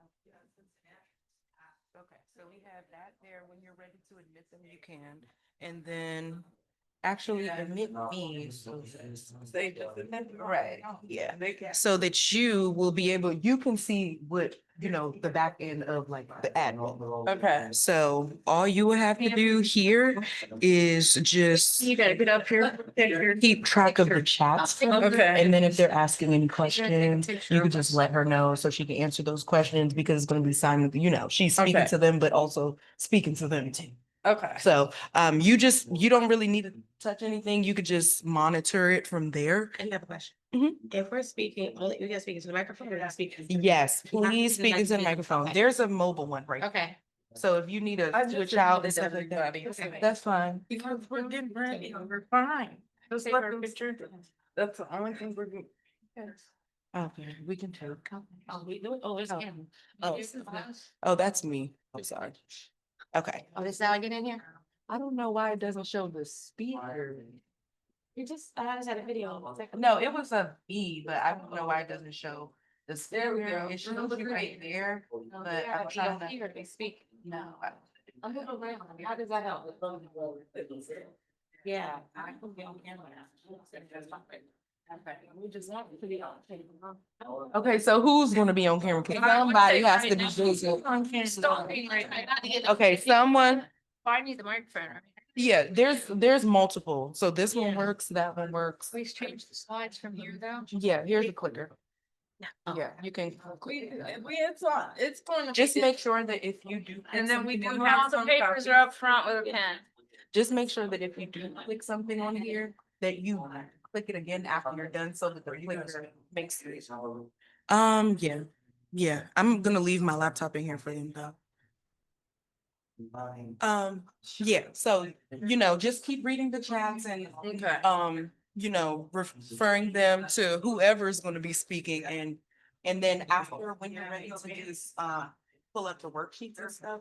Okay, so we have. Okay, so we have that there. When you're ready to admit them, you can. And then actually admit me. Right, yeah. So that you will be able, you can see what, the back end of like the admin. Okay. So all you will have to do here is just You gotta get up here. keep track of the chats. Okay. And then if they're asking any questions, you can just let her know so she can answer those questions because it's gonna be silent, she's speaking Okay. to them, but also speaking to them too. Okay. So you don't really need to touch anything. You could just monitor it from there. I have a question. Mhm. If we're speaking, only you guys speaking to the microphone or you speaking? Yes, please to the speak into the next microphone. Okay. There's a mobile one right. Okay. So if you need to I just switch out and admitted stuff like that, everybody. Okay. that's fine. Because we're getting ready, we're fine. Just Take let our them, picture. that's the only thing we're doing. Okay, we can too. Oh, we do it. Oh, there's Oh. him. Oh. This is us. Oh, that's me. I'm sorry. Okay. Oh, this how I get in here? I don't know why it doesn't show the speaker. You just, I just had a video. No, it was a B, but I don't know why it doesn't show the There we speaker. go. It shows you right there, but I'm You trying don't to. hear me speak. No. I'm gonna go around. How does that help? Yeah. I can be on camera now. Okay, we just want to be on camera. Okay, so who's gonna be on camera? 'Cause somebody has to be visible. Stopping right now. I got to get- Okay, someone, I need the microphone. Right? yeah, there's multiple. So this one Yeah. works, that one works. Please change the slides from here though. Yeah, here's the clicker. Oh. Yeah, you can. It's going to. Just make sure that if you do. And then we do something on have here- All the some papers copies. are up front with a pen. Just make sure that if you do click something on here, that you click it again after you're done so that the clicker makes it. Yeah, I'm gonna leave my laptop in here for them though. Yeah, so, just keep reading the chats and, Okay. referring them to whoever's gonna be speaking and then after, when you're ready to just, pull up the worksheets and stuff,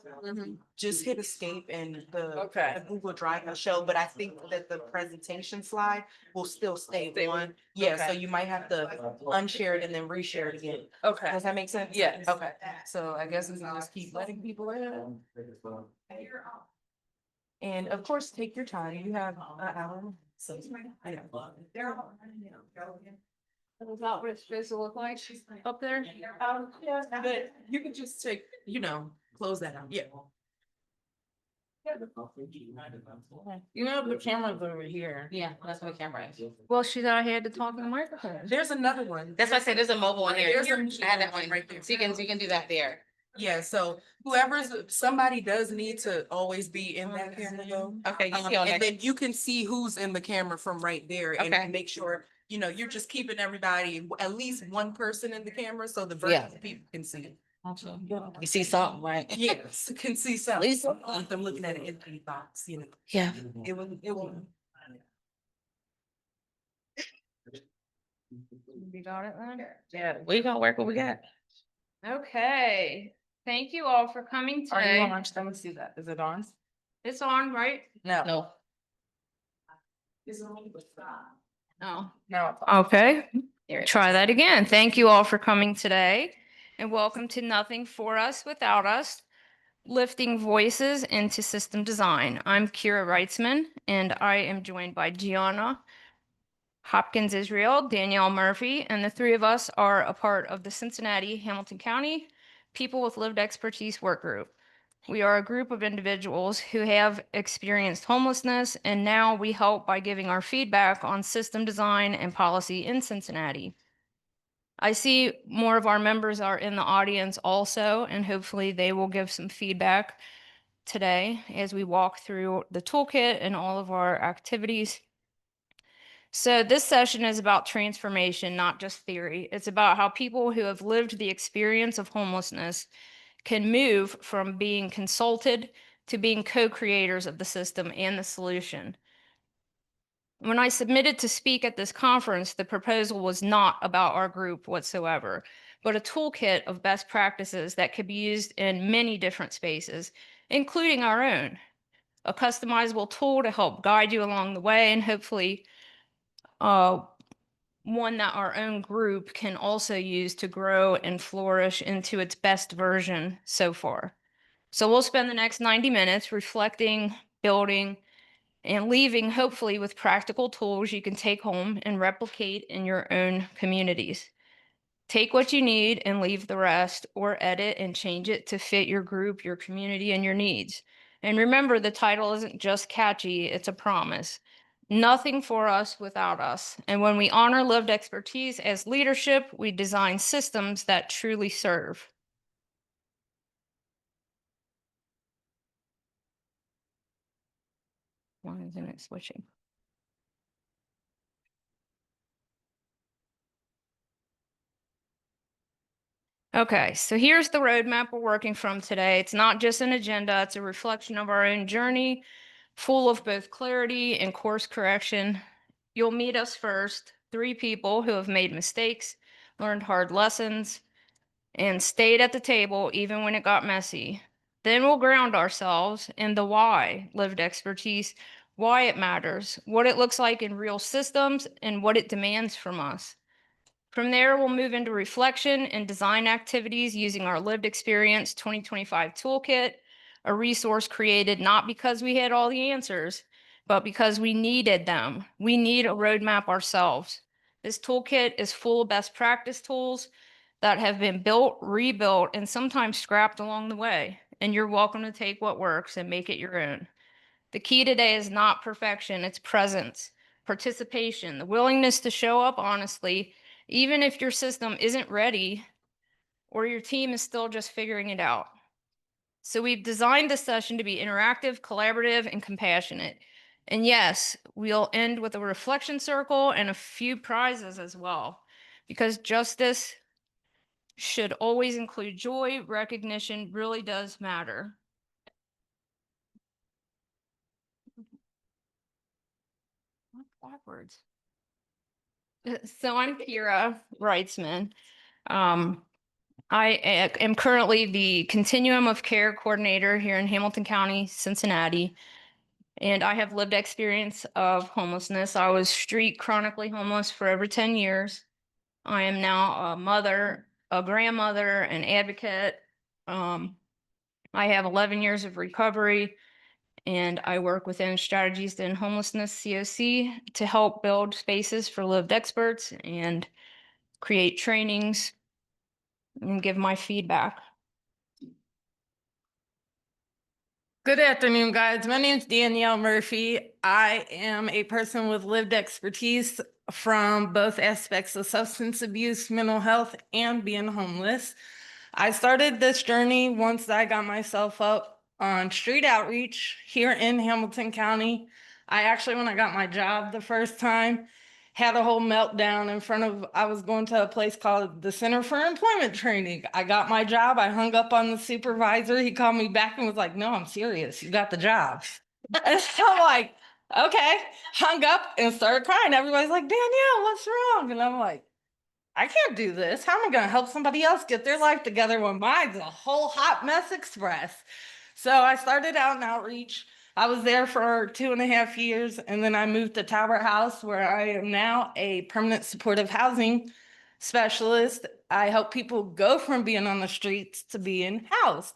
just hit escape and Okay. the Google Drive will show, but I think that the presentation slide will still stay Stay on. Yeah, so okay. you might have to unshare it and then reshare it again. Okay. Does that make sense? Yes. Okay, so I guess we can just keep letting people in. And of course, take your time. You have an hour. So, yeah. About what it's supposed to look like up there. Yeah, but you can just take, close that out. Yeah. You know, the camera's over here. Yeah, that's what camera is. Well, she thought I had to talk in the microphone. There's another one. That's why I said there's a mobile one there. There's a- I had that one right there. So you can do that there. Yeah, so somebody does need to always be in that camera though. Okay, you see on And that. then you can see who's in the camera from right there Okay. and make sure, you're just keeping everybody, at least one person in the camera so the Yeah. virtual people can see it. You see something, right? Yes, can see something. Lisa? If I'm looking at an empty box, Yeah. it will. You got it then? Yeah, we gonna work what we got. Okay, thank you all for coming Are you today. on? Let me see that. Is it on? It's on, right? No. No. Oh, No. okay. There it Try that again. Thank you all for coming today and welcome to Nothing for Us Without Us, lifting voices into system design. I'm Kira Reitzman and I am joined by Gianna Hopkins Israel, Danielle Murphy, and the three of us are a part of the Cincinnati Hamilton County People with Lived Expertise Work Group. We are a group of individuals who have experienced homelessness, and now we help by giving our feedback on system design and policy in Cincinnati. I see more of our members are in the audience also, and hopefully they will give some feedback today as we walk through the toolkit and all of our activities. So this session is about transformation, not just theory. It's about how people who have lived the experience of homelessness can move from being consulted to being co-creators of the system and the solution. When I submitted to speak at this conference, the proposal was not about our group whatsoever, but a toolkit of best practices that could be used in many different spaces, including our own. A customizable tool to help guide you along the way, and hopefully one that our own group can also use to grow and flourish into its best version so far. So we'll spend the next 90 minutes reflecting, building, and leaving hopefully with practical tools you can take home and replicate in your own communities. Take what you need and leave the rest, or edit and change it to fit your group, your community, and your needs. And remember, the title isn't just catchy, it's a promise. Nothing for us without us. And when we honor lived expertise as leadership, we design systems that truly serve. Why isn't it switching? Okay, so here's the roadmap we're working from today. It's not just an agenda, it's a reflection of our own journey, full of both clarity and course correction. You'll meet us first, 3 people who have made mistakes, learned hard lessons, and stayed at the table even when it got messy. Then we'll ground ourselves in the why, lived expertise, why it matters, what it looks like in real systems, and what it demands from us. From there, we'll move into reflection and design activities using our Lived Experience 2025 Toolkit, a resource created not because we had all the answers, but because we needed them. We need a roadmap ourselves. This toolkit is full of best practice tools that have been built, rebuilt, and sometimes scrapped along the way. And you're welcome to take what works and make it your own. The key today is not perfection, it's presence, participation, the willingness to show up honestly, even if your system isn't ready or your team is still just figuring it out. So we've designed this session to be interactive, collaborative, and compassionate. And yes, we'll end with a reflection circle and a few prizes as well, because justice should always include joy. Recognition really does matter. Backwards. So I'm Kira Wrightsman. I am currently the Continuum of Care Coordinator here in Hamilton County, Cincinnati, and I have lived experience of homelessness. I was street chronically homeless for over 10 years. I am now a mother, a grandmother, an advocate. I have 11 years of recovery, and I work within Strategies to End Homelessness, COC, to help build spaces for lived experts and create trainings and give my feedback. Good afternoon, guys. My name is Danielle Murphy. I am a person with lived expertise from both aspects of substance abuse, mental health, and being homeless. I started this journey once I got myself up on street outreach here in Hamilton County. I actually, when I got my job the first time, had a whole meltdown in front of, I was going to a place called the Center for Employment Training. I got my job. I hung up on the supervisor. He called me back and was like, "No, I'm serious. You got the job." And so I'm like, okay, hung up and started crying. Everybody's like, "Danielle, what's wrong?" And I'm like, I can't do this. How am I going to help somebody else get their life together when mine's a whole hot mess express? So I started out in outreach. I was there for 2.5 years, and then I moved to Talbot House, where I am now a permanent supportive housing specialist. I help people go from being on the streets to being housed.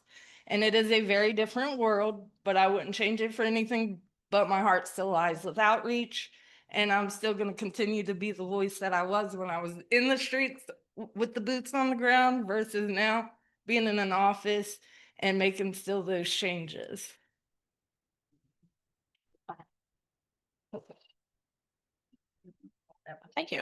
And it is a very different world, but I wouldn't change it for anything, but my heart still lies with outreach. And I'm still going to continue to be the voice that I was when I was in the streets with the boots on the ground versus now being in an office and making still those changes. Thank you.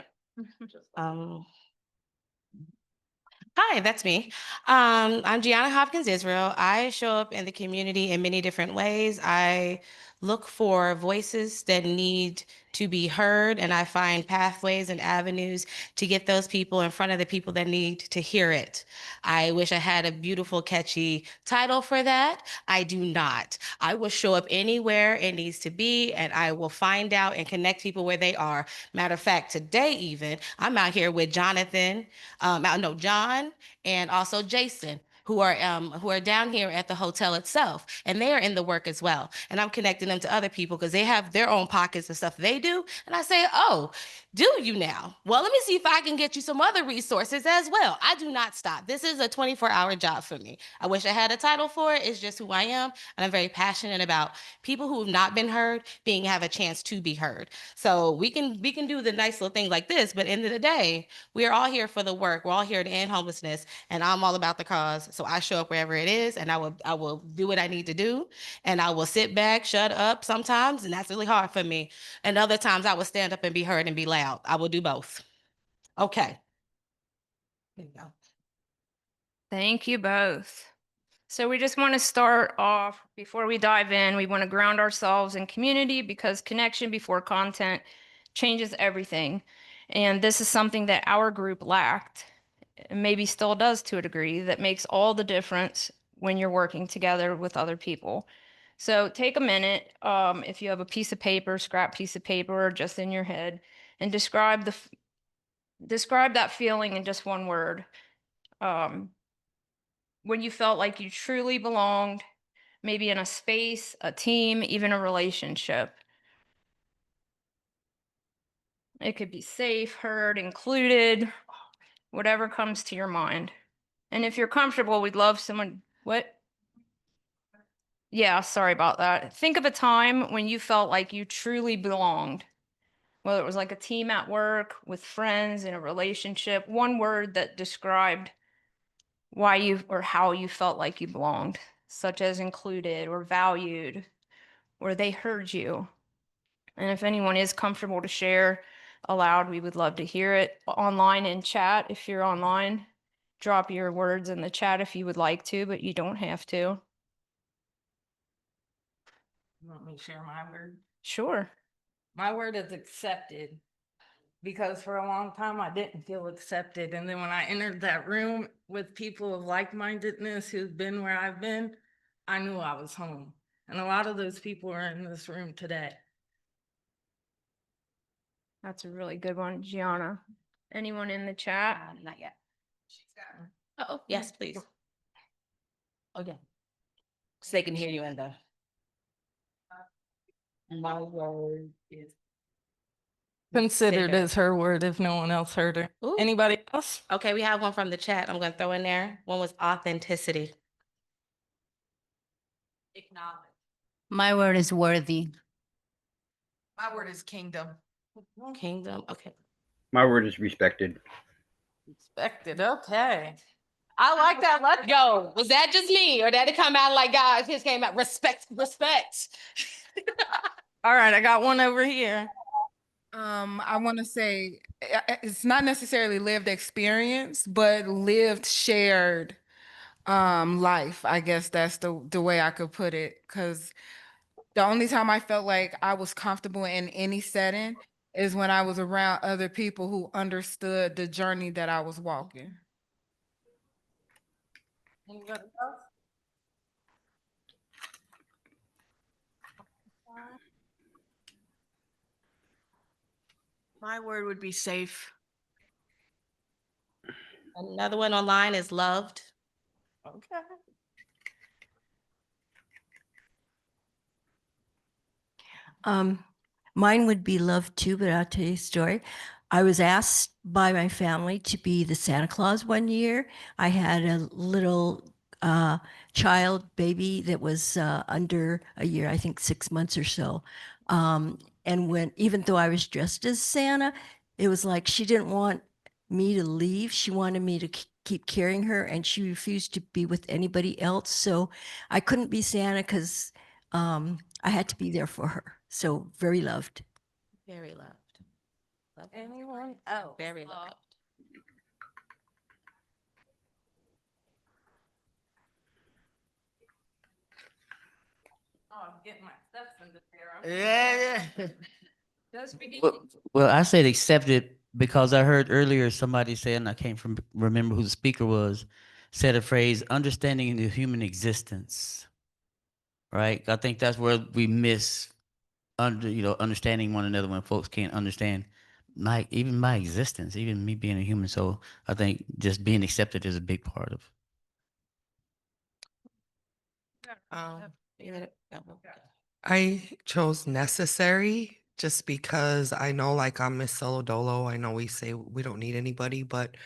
Hi, that's me. I'm Gianna Hopkins Israel. I show up in the community in many different ways. I look for voices that need to be heard, and I find pathways and avenues to get those people in front of the people that need to hear it. I wish I had a beautiful, catchy title for that. I do not. I will show up anywhere it needs to be, and I will find out and connect people where they are. Matter of fact, today even, I'm out here with Jonathan, John, and also Jason, who are down here at the hotel itself, and they are in the work as well. And I'm connecting them to other people because they have their own pockets and stuff they do. And I say, oh, do you now? Well, let me see if I can get you some other resources as well. I do not stop. This is a 24-hour job for me. I wish I had a title for it. It's just who I am, and I'm very passionate about people who have not been heard have a chance to be heard. So we can do the nice little things like this, but end of the day, we are all here for the work. We're all here to end homelessness, and I'm all about the cause. So I show up wherever it is, and I will do what I need to do, and I will sit back, shut up sometimes, and that's really hard for me. And other times I will stand up and be heard and be loud. I will do both. Okay. There you go. Thank you both. So we just want to start off, before we dive in, we want to ground ourselves in community because connection before content changes everything. And this is something that our group lacked, and maybe still does to a degree, that makes all the difference when you're working together with other people. So take a minute, if you have a piece of paper, scrap piece of paper, or just in your head, and describe that feeling in just one word. When you felt like you truly belonged, maybe in a space, a team, even a relationship. It could be safe, heard, included, whatever comes to your mind. And if you're comfortable, we'd love someone. What? Yeah, sorry about that. Think of a time when you felt like you truly belonged, whether it was like a team at work, with friends, in a relationship, one word that described why you or how you felt like you belonged, such as included or valued, or they heard you. And if anyone is comfortable to share aloud, we would love to hear it online in chat. If you're online, drop your words in the chat if you would like to, but you don't have to. You want me to share my word? Sure. My word is accepted, because for a long time I didn't feel accepted. And then when I entered that room with people of like-mindedness who've been where I've been, I knew I was home. And a lot of those people are in this room today. That's a really good one, Gianna. Anyone in the chat? Not yet. Oh, yes, please. Oh, yeah. So they can hear you in the. My word is. Considered Bigger. as her word if no one else heard her. Ooh. Anybody else? Okay, we have one from the chat. I'm gonna throw in there. One was authenticity. Acknowledge. My word is worthy. My word is kingdom. Kingdom. Okay. My word is respected. Expected, okay. I like that. Let's go. Yo, was that just me, or did it come out like God? His came out respect, respect. All right, I got one over here. I want to say it's not necessarily lived experience, but lived shared life. I guess that's the way I could put it. Because the only time I felt like I was comfortable in any setting is when I was around other people who understood the journey that I was walking. Anybody else? My word would be safe. Another one online is loved. Okay. Mine would be love too, but I'll tell you a story. I was asked by my family to be the Santa Claus one year. I had a little child baby that was under a year, I think 6 months or so. And even though I was dressed as Santa, it was like she didn't want me to leave. She wanted me to keep carrying her, and she refused to be with anybody else. So I couldn't be Santa because I had to be there for her. So very loved. Very loved. Loved. Anyone else? Very loved. Oh, I'm getting my steps into there. Yeah. Does begin. Well, I said accepted because I heard earlier somebody saying, I can't remember who the speaker was, said a phrase, understanding the human existence. Right? I think that's where we miss understanding one another when folks can't understand even my existence, even me being a human. So I think just being accepted is a big part of. I chose necessary just because I know, like, I'm Miss Solo Dolo. I know we say we don't need anybody, but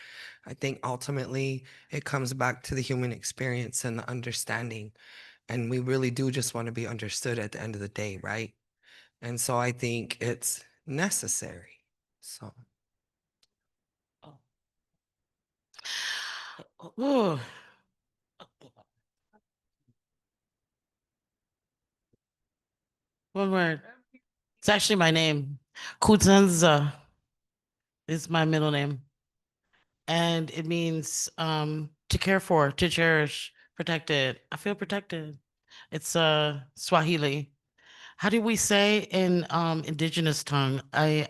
I think ultimately it comes back to the human experience and the understanding. And we really do just want to be understood at the end of the day, right? And so I think it's necessary. So. Ooh. One word. It's actually my name. Kutanza is my middle name. And it means to care for, to cherish, protected. I feel protected. It's Swahili. How do we say in indigenous tongue? I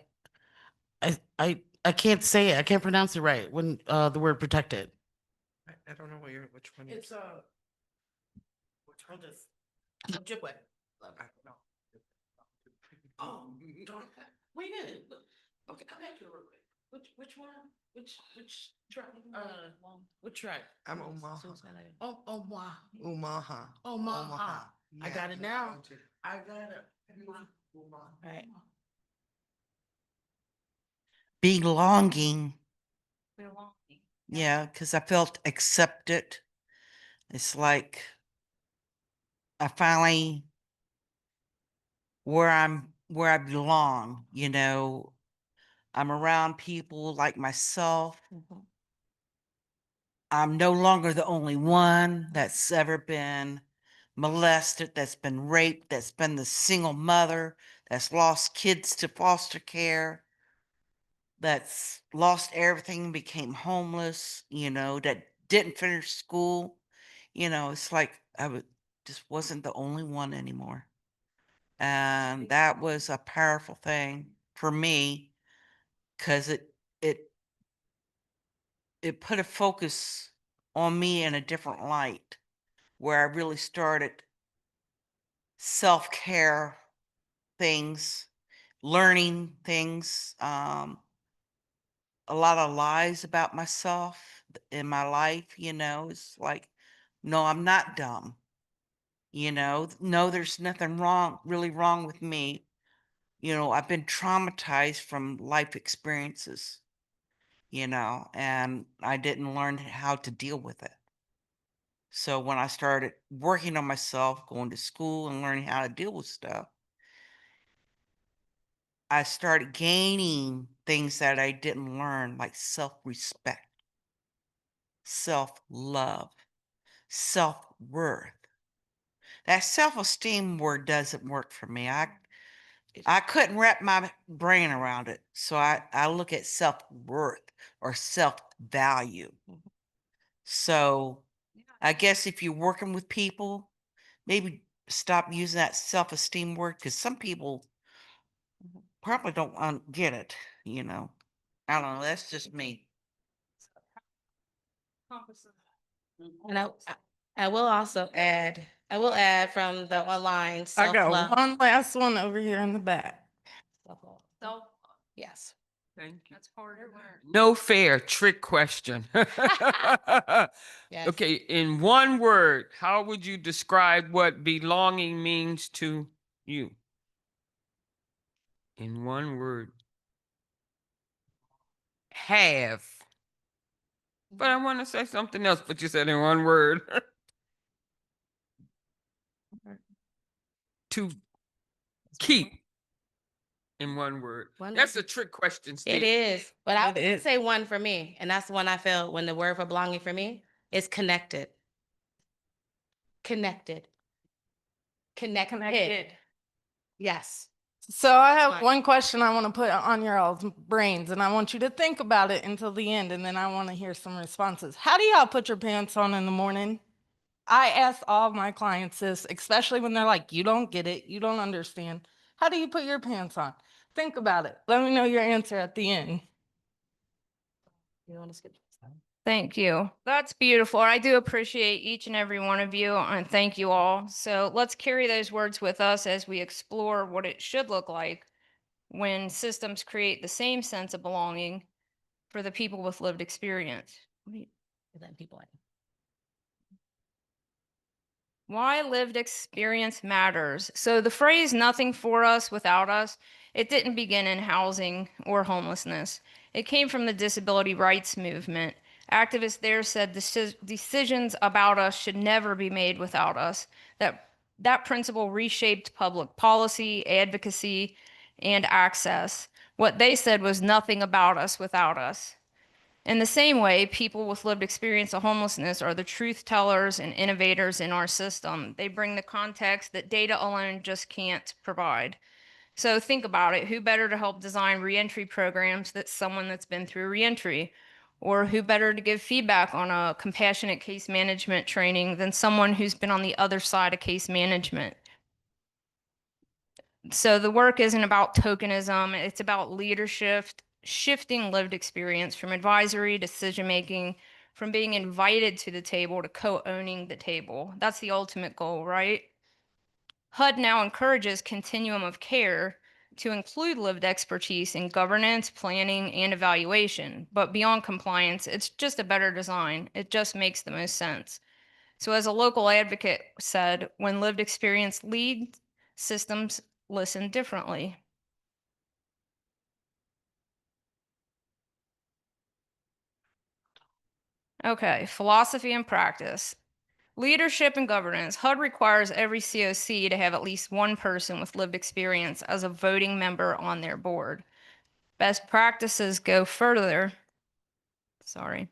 can't say it. I can't pronounce it right when the word protected. I don't know which one. It's which one is Ojibwe. Oh, don't wait a minute. Okay, come back to the real quick. Which one? Which tribe? Which tribe? I'm Omaha. Oh, Omaha. Omaha. Omaha. I Yeah. got it now. I got it. Right. Belonging. Belonging. Yeah, because I felt accepted. It's like I finally where I belong, I'm around people like myself. I'm no longer the only one that's ever been molested, that's been raped, that's been the single mother, that's lost kids to foster care, that's lost everything, became homeless, that didn't finish school. It's like just wasn't the only one anymore. And that was a powerful thing for me because it put a focus on me in a different light where I really started self-care things, learning things, a lot of lies about myself in my life, it's like, no, I'm not dumb. No, there's nothing really wrong with me. I've been traumatized from life experiences, and I didn't learn how to deal with it. So when I started working on myself, going to school and learning how to deal with stuff, I started gaining things that I didn't learn, like self-respect, self-love, self-worth. That self-esteem word doesn't work for me. I couldn't wrap my brain around it. So I look at self-worth or self-value. So I guess if you're working with people, maybe stop using that self-esteem word because some people probably don't get it, I don't know. That's just me. And I will also add, from the online I got self-love. one last one over here in the back. Self. Yes. Thank you. That's harder word. No fair trick question. Yes. Okay, in one word, how would you describe what belonging means to you? In one word. Have. But I want to say something else, but you said in one word. To keep. In one word. One That's word. a trick question, It Steve. is, but I It would is. say one for me, and that's the one I feel when the word for belonging for me is connected. Connected. Connected. Yes. So I have Fine. one question I want to put on your all's brains, and I want you to think about it until the end, and then I want to hear some responses. How do y'all put your pants on in the morning? I ask all my clients this, especially when they're like, you don't get it, you don't understand. How do you put your pants on? Think about it. Let me know your answer at the end. Thank you. That's beautiful. I do appreciate each and every one of you, and thank you all. So let's carry those words with us as we explore what it should look like when systems create the same sense of belonging for the people with lived experience. Why lived experience matters. So the phrase nothing for us without us, it didn't begin in housing or homelessness. It came from the disability rights movement. Activists there said decisions about us should never be made without us. That principle reshaped public policy, advocacy, and access. What they said was nothing about us without us. In the same way, people with lived experience of homelessness are the truth tellers and innovators in our system. They bring the context that data alone just can't provide. So think about it. Who better to help design reentry programs than someone that's been through reentry? Or who better to give feedback on a compassionate case management training than someone who's been on the other side of case management? So the work isn't about tokenism, it's about leadership, shifting lived experience from advisory decision making, from being invited to the table to co-owning the table. That's the ultimate goal, right? HUD now encourages continuum of care to include lived expertise in governance, planning, and evaluation. But beyond compliance, it's just a better design. It just makes the most sense. So as a local advocate said, when lived experience leads, systems listen differently. Okay, philosophy and practice. Leadership and governance. HUD requires every COC to have at least one person with lived experience as a voting member on their board. Best practices go further. Sorry.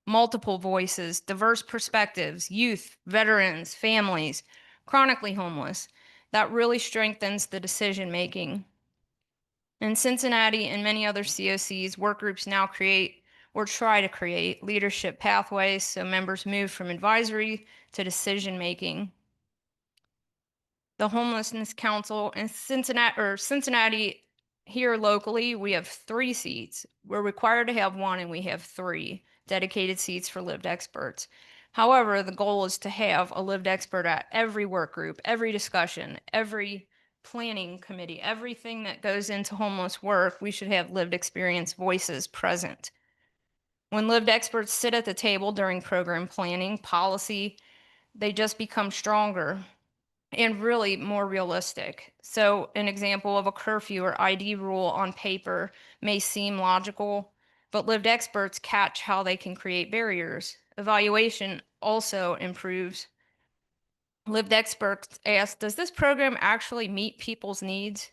Multiple voices, diverse perspectives, youth, veterans, families, chronically homeless. That really strengthens the decision making. In Cincinnati and many other COCs, work groups now create or try to create leadership pathways so members move from advisory to decision making. The Homelessness Council in Cincinnati here locally, we have 3 seats. We're required to have 1 and we have 3 dedicated seats for lived experts. However, the goal is to have a lived expert at every work group, every discussion, every planning committee, everything that goes into homeless work, we should have lived experience voices present. When lived experts sit at the table during program planning, policy, they just become stronger and really more realistic. So an example of a curfew or ID rule on paper may seem logical, but lived experts catch how they can create barriers. Evaluation also improves. Lived experts ask, does this program actually meet people's needs?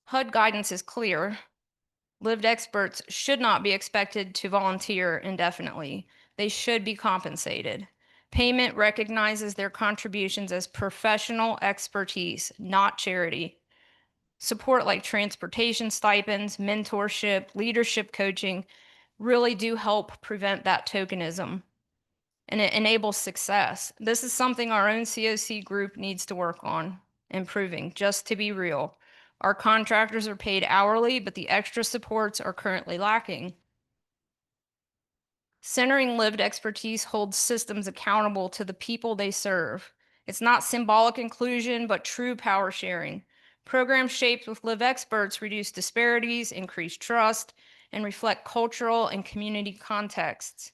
HUD guidance is clear. Lived experts should not be expected to volunteer indefinitely. They should be compensated. Payment recognizes their contributions as professional expertise, not charity. Support like transportation stipends, mentorship, leadership coaching really do help prevent that tokenism, and it enables success. This is something our own COC group needs to work on improving, just to be real. Our contractors are paid hourly, but the extra supports are currently lacking. Centering lived expertise holds systems accountable to the people they serve. It's not symbolic inclusion, but true power sharing. Programs shaped with lived experts reduce disparities, increase trust, and reflect cultural and community contexts.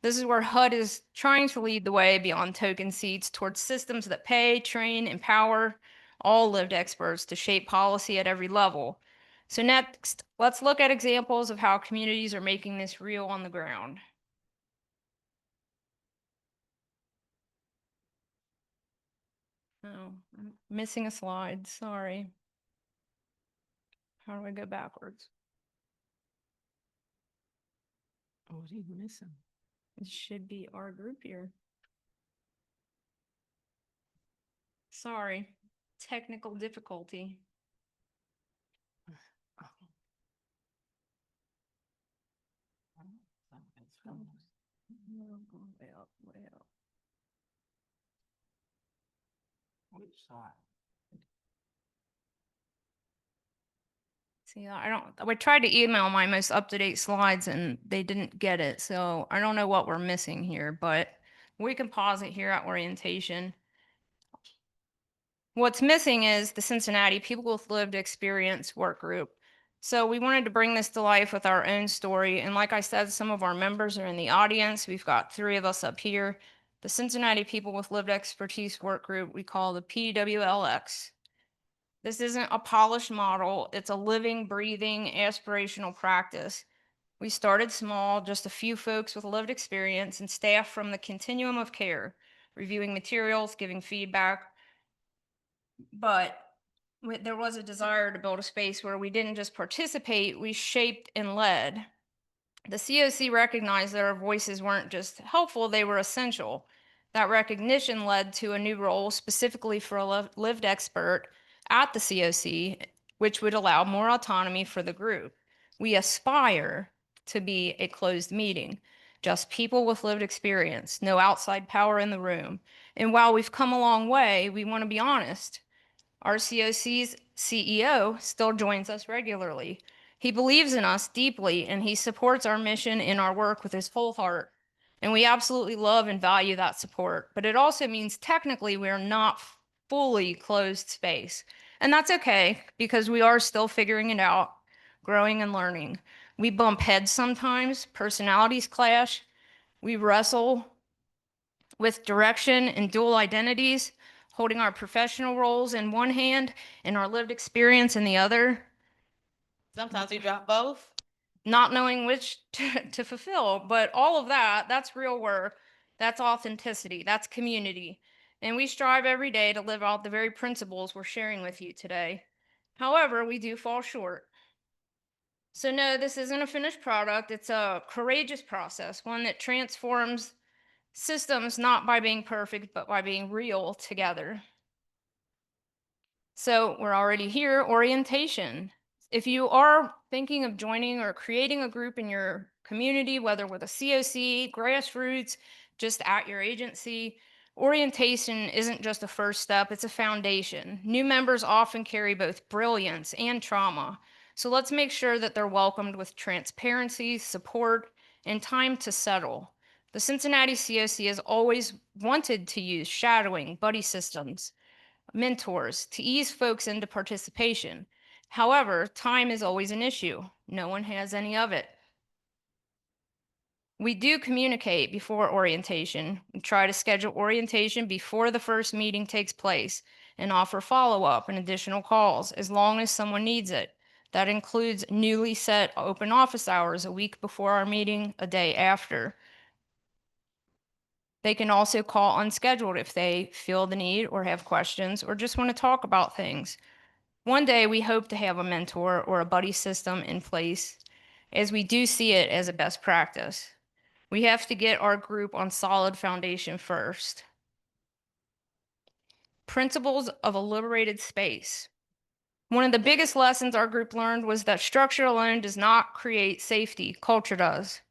This is where HUD is trying to lead the way beyond token seats towards systems that pay, train, empower all lived experts to shape policy at every level. So next, let's look at examples of how communities are making this real on the ground. Oh, I'm missing a slide, sorry. How do I go backwards? Oh, what are you missing? It should be our group here. Sorry, technical difficulty. Way up, way up. See, we tried to email my most up-to-date slides and they didn't get it. So I don't know what we're missing here, but we can pause it here at orientation. What's missing is the Cincinnati People with Lived Experience work group. So we wanted to bring this to life with our own story. And like I said, some of our members are in the audience. We've got 3 of us up here. The Cincinnati People with Lived Expertise work group we call the PWLX. This isn't a polished model. It's a living, breathing, aspirational practice. We started small, just a few folks with lived experience and staff from the continuum of care, reviewing materials, giving feedback. But there was a desire to build a space where we didn't just participate, we shaped and led. The COC recognized that our voices weren't just helpful, they were essential. That recognition led to a new role specifically for a lived expert at the COC, which would allow more autonomy for the group. We aspire to be a closed meeting, just people with lived experience, no outside power in the room. And while we've come a long way, we want to be honest. Our COC's CEO still joins us regularly. He believes in us deeply and he supports our mission in our work with his whole heart. And we absolutely love and value that support. But it also means technically we're not fully closed space. And that's okay because we are still figuring it out, growing and learning. We bump heads sometimes, personalities clash, we wrestle with direction and dual identities, holding our professional roles in one hand and our lived experience in the other. Sometimes we drop both. Not knowing which to fulfill, but all of that, that's real work. That's authenticity. That's community. And we strive every day to live out the very principles we're sharing with you today. However, we do fall short. So no, this isn't a finished product. It's a courageous process, one that transforms systems not by being perfect, but by being real together. So we're already here, orientation. If you are thinking of joining or creating a group in your community, whether with a COC, grassroots, just at your agency, orientation isn't just a first step, it's a foundation. New members often carry both brilliance and trauma. So let's make sure that they're welcomed with transparency, support, and time to settle. The Cincinnati COC has always wanted to use shadowing, buddy systems, mentors to ease folks into participation. However, time is always an issue. No one has any of it. We do communicate before orientation. We try to schedule orientation before the first meeting takes place and offer follow-up and additional calls as long as someone needs it. That includes newly set open office hours a week before our meeting, a day after. They can also call unscheduled if they feel the need or have questions or just want to talk about things. One day we hope to have a mentor or a buddy system in place, as we do see it as a best practice. We have to get our group on solid foundation first. Principles of a liberated space. One of the biggest lessons our group learned was that structure alone does not create safety, culture does.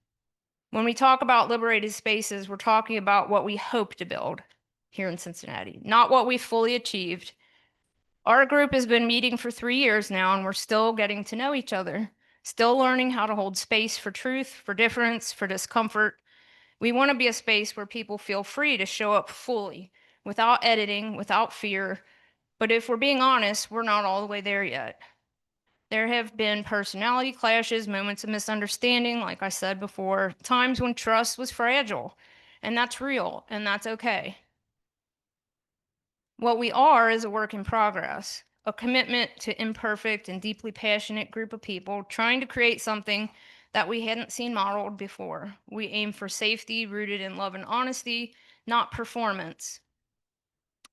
When we talk about liberated spaces, we're talking about what we hope to build here in Cincinnati, not what we fully achieved. Our group has been meeting for 3 years now, and we're still getting to know each other, still learning how to hold space for truth, for difference, for discomfort. We want to be a space where people feel free to show up fully, without editing, without fear. But if we're being honest, we're not all the way there yet. There have been personality clashes, moments of misunderstanding, like I said before, times when trust was fragile, and that's real, and that's okay. What we are is a work in progress, a commitment to imperfect and deeply passionate group of people trying to create something that we hadn't seen modeled before. We aim for safety rooted in love and honesty, not performance.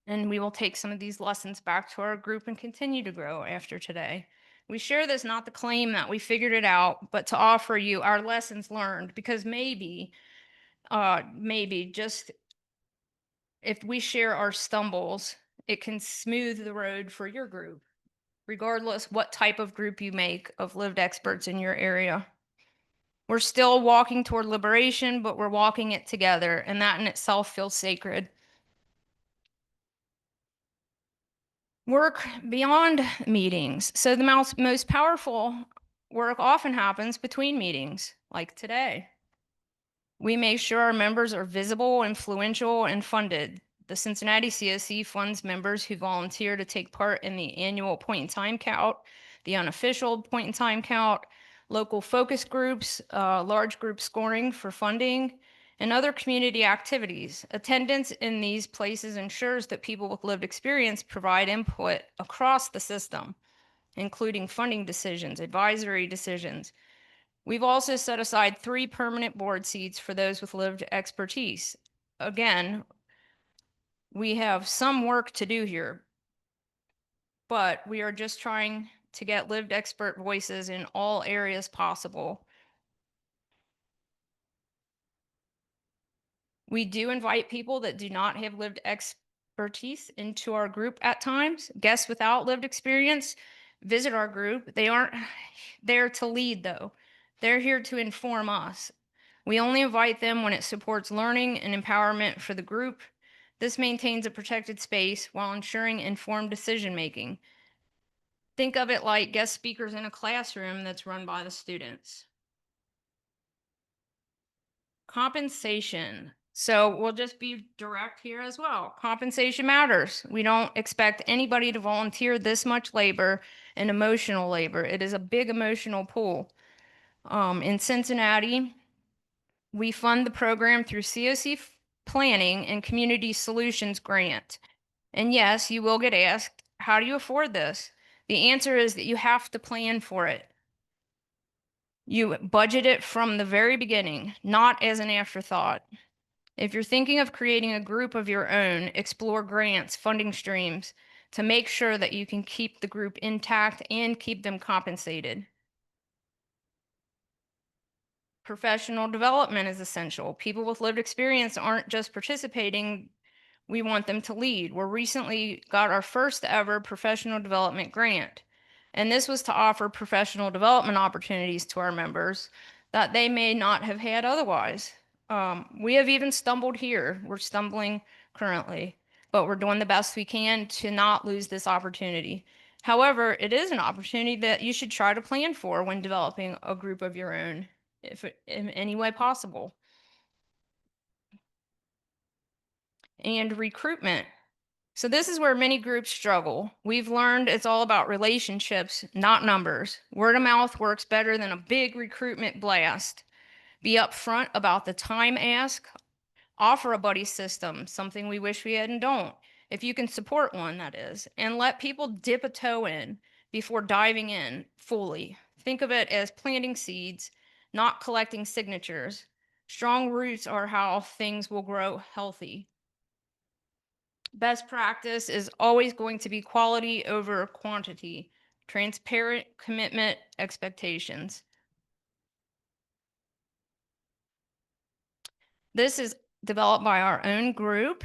And we will take some of these lessons back to our group and continue to grow after today. We share this not to claim that we figured it out, but to offer you our lessons learned, because maybe just if we share our stumbles, it can smooth the road for your group, regardless what type of group you make of lived experts in your area. We're still walking toward liberation, but we're walking it together, and that in itself feels sacred. Work beyond meetings. So the most powerful work often happens between meetings, like today. We make sure our members are visible, influential, and funded. The Cincinnati CSC funds members who volunteer to take part in the annual point in time count, the unofficial point in time count, local focus groups, large group scoring for funding, and other community activities. Attendance in these places ensures that people with lived experience provide input across the system, including funding decisions, advisory decisions. We've also set aside 3 permanent board seats for those with lived expertise. Again, we have some work to do here, but we are just trying to get lived expert voices in all areas possible. We do invite people that do not have lived expertise into our group at times. Guests without lived experience visit our group. They aren't there to lead, though. They're here to inform us. We only invite them when it supports learning and empowerment for the group. This maintains a protected space while ensuring informed decision-making. Think of it like guest speakers in a classroom that's run by the students. Compensation. So we'll just be direct here as well. Compensation matters. We don't expect anybody to volunteer this much labor and emotional labor. It is a big emotional pool. In Cincinnati, we fund the program through COC Planning and Community Solutions Grant. And yes, you will get asked, how do you afford this? The answer is that you have to plan for it. You budget it from the very beginning, not as an afterthought. If you're thinking of creating a group of your own, explore grants, funding streams to make sure that you can keep the group intact and keep them compensated. Professional development is essential. People with lived experience aren't just participating, we want them to lead. We recently got our first ever professional development grant. And this was to offer professional development opportunities to our members that they may not have had otherwise. We have even stumbled here. We're stumbling currently, but we're doing the best we can to not lose this opportunity. However, it is an opportunity that you should try to plan for when developing a group of your own, if in any way possible. And recruitment. So this is where many groups struggle. We've learned it's all about relationships, not numbers. Word of mouth works better than a big recruitment blast. Be upfront about the time ask. Offer a buddy system, something we wish we had and don't. If you can support one, that is. And let people dip a toe in before diving in fully. Think of it as planting seeds, not collecting signatures. Strong roots are how things will grow healthy. Best practice is always going to be quality over quantity, transparent commitment expectations. This is developed by our own group.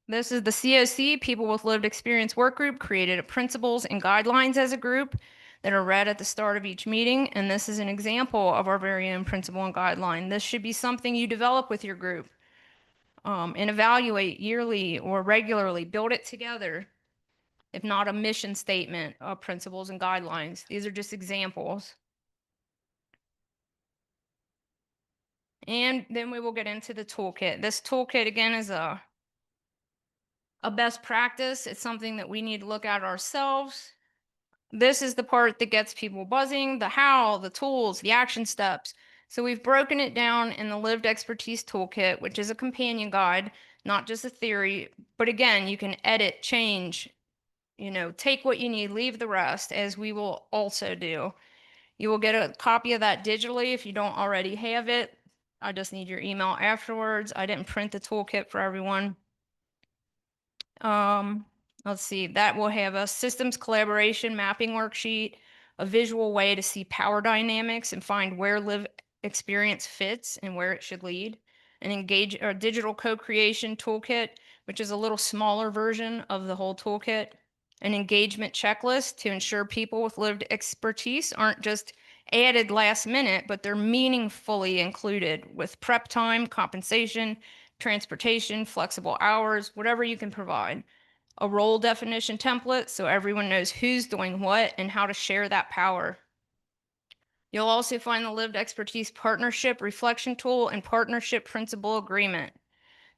This is the COC, People with Lived Experience Work Group, created principles and guidelines as a group that are read at the start of each meeting. And this is an example of our very own principle and guideline. This should be something you develop with your group. And evaluate yearly or regularly, build it together, if not a mission statement of principles and guidelines. These are just examples. And then we will get into the toolkit. This toolkit, again, is a best practice. It's something that we need to look at ourselves. This is the part that gets people buzzing, the how, the tools, the action steps. So we've broken it down in the Lived Expertise Toolkit, which is a companion guide, not just a theory, but again, you can edit, change, take what you need, leave the rest, as we will also do. You will get a copy of that digitally if you don't already have it. I just need your email afterwards. I didn't print the toolkit for everyone. Let's see, that will have a systems collaboration mapping worksheet, a visual way to see power dynamics and find where lived experience fits and where it should lead. An digital co-creation toolkit, which is a little smaller version of the whole toolkit. An engagement checklist to ensure people with lived expertise aren't just added last minute, but they're meaningfully included with prep time, compensation, transportation, flexible hours, whatever you can provide. a role definition template so everyone knows who's doing what and how to share that power. You'll also find the Lived Expertise Partnership Reflection Tool and Partnership Principle Agreement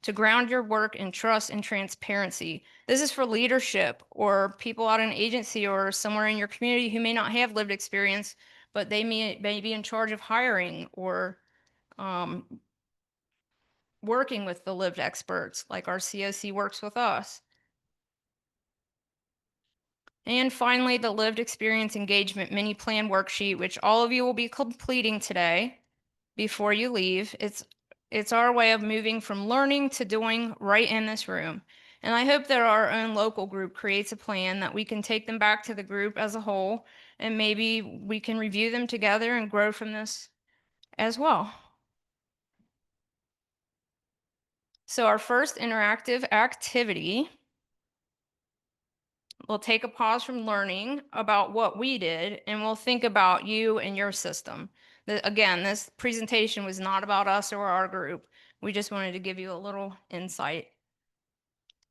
to ground your work in trust and transparency. This is for leadership or people out in an agency or somewhere in your community who may not have lived experience, but they may be in charge of hiring or working with the lived experts, like our COC works with us. And finally, the lived experience engagement mini plan worksheet, which all of you will be completing today before you leave. It's our way of moving from learning to doing right in this room. And I hope that our own local group creates a plan that we can take them back to the group as a whole, and maybe we can review them together and grow from this as well. So our first interactive activity, we'll take a pause from learning about what we did, and we'll think about you and your system. Again, this presentation was not about us or our group. We just wanted to give you a little insight.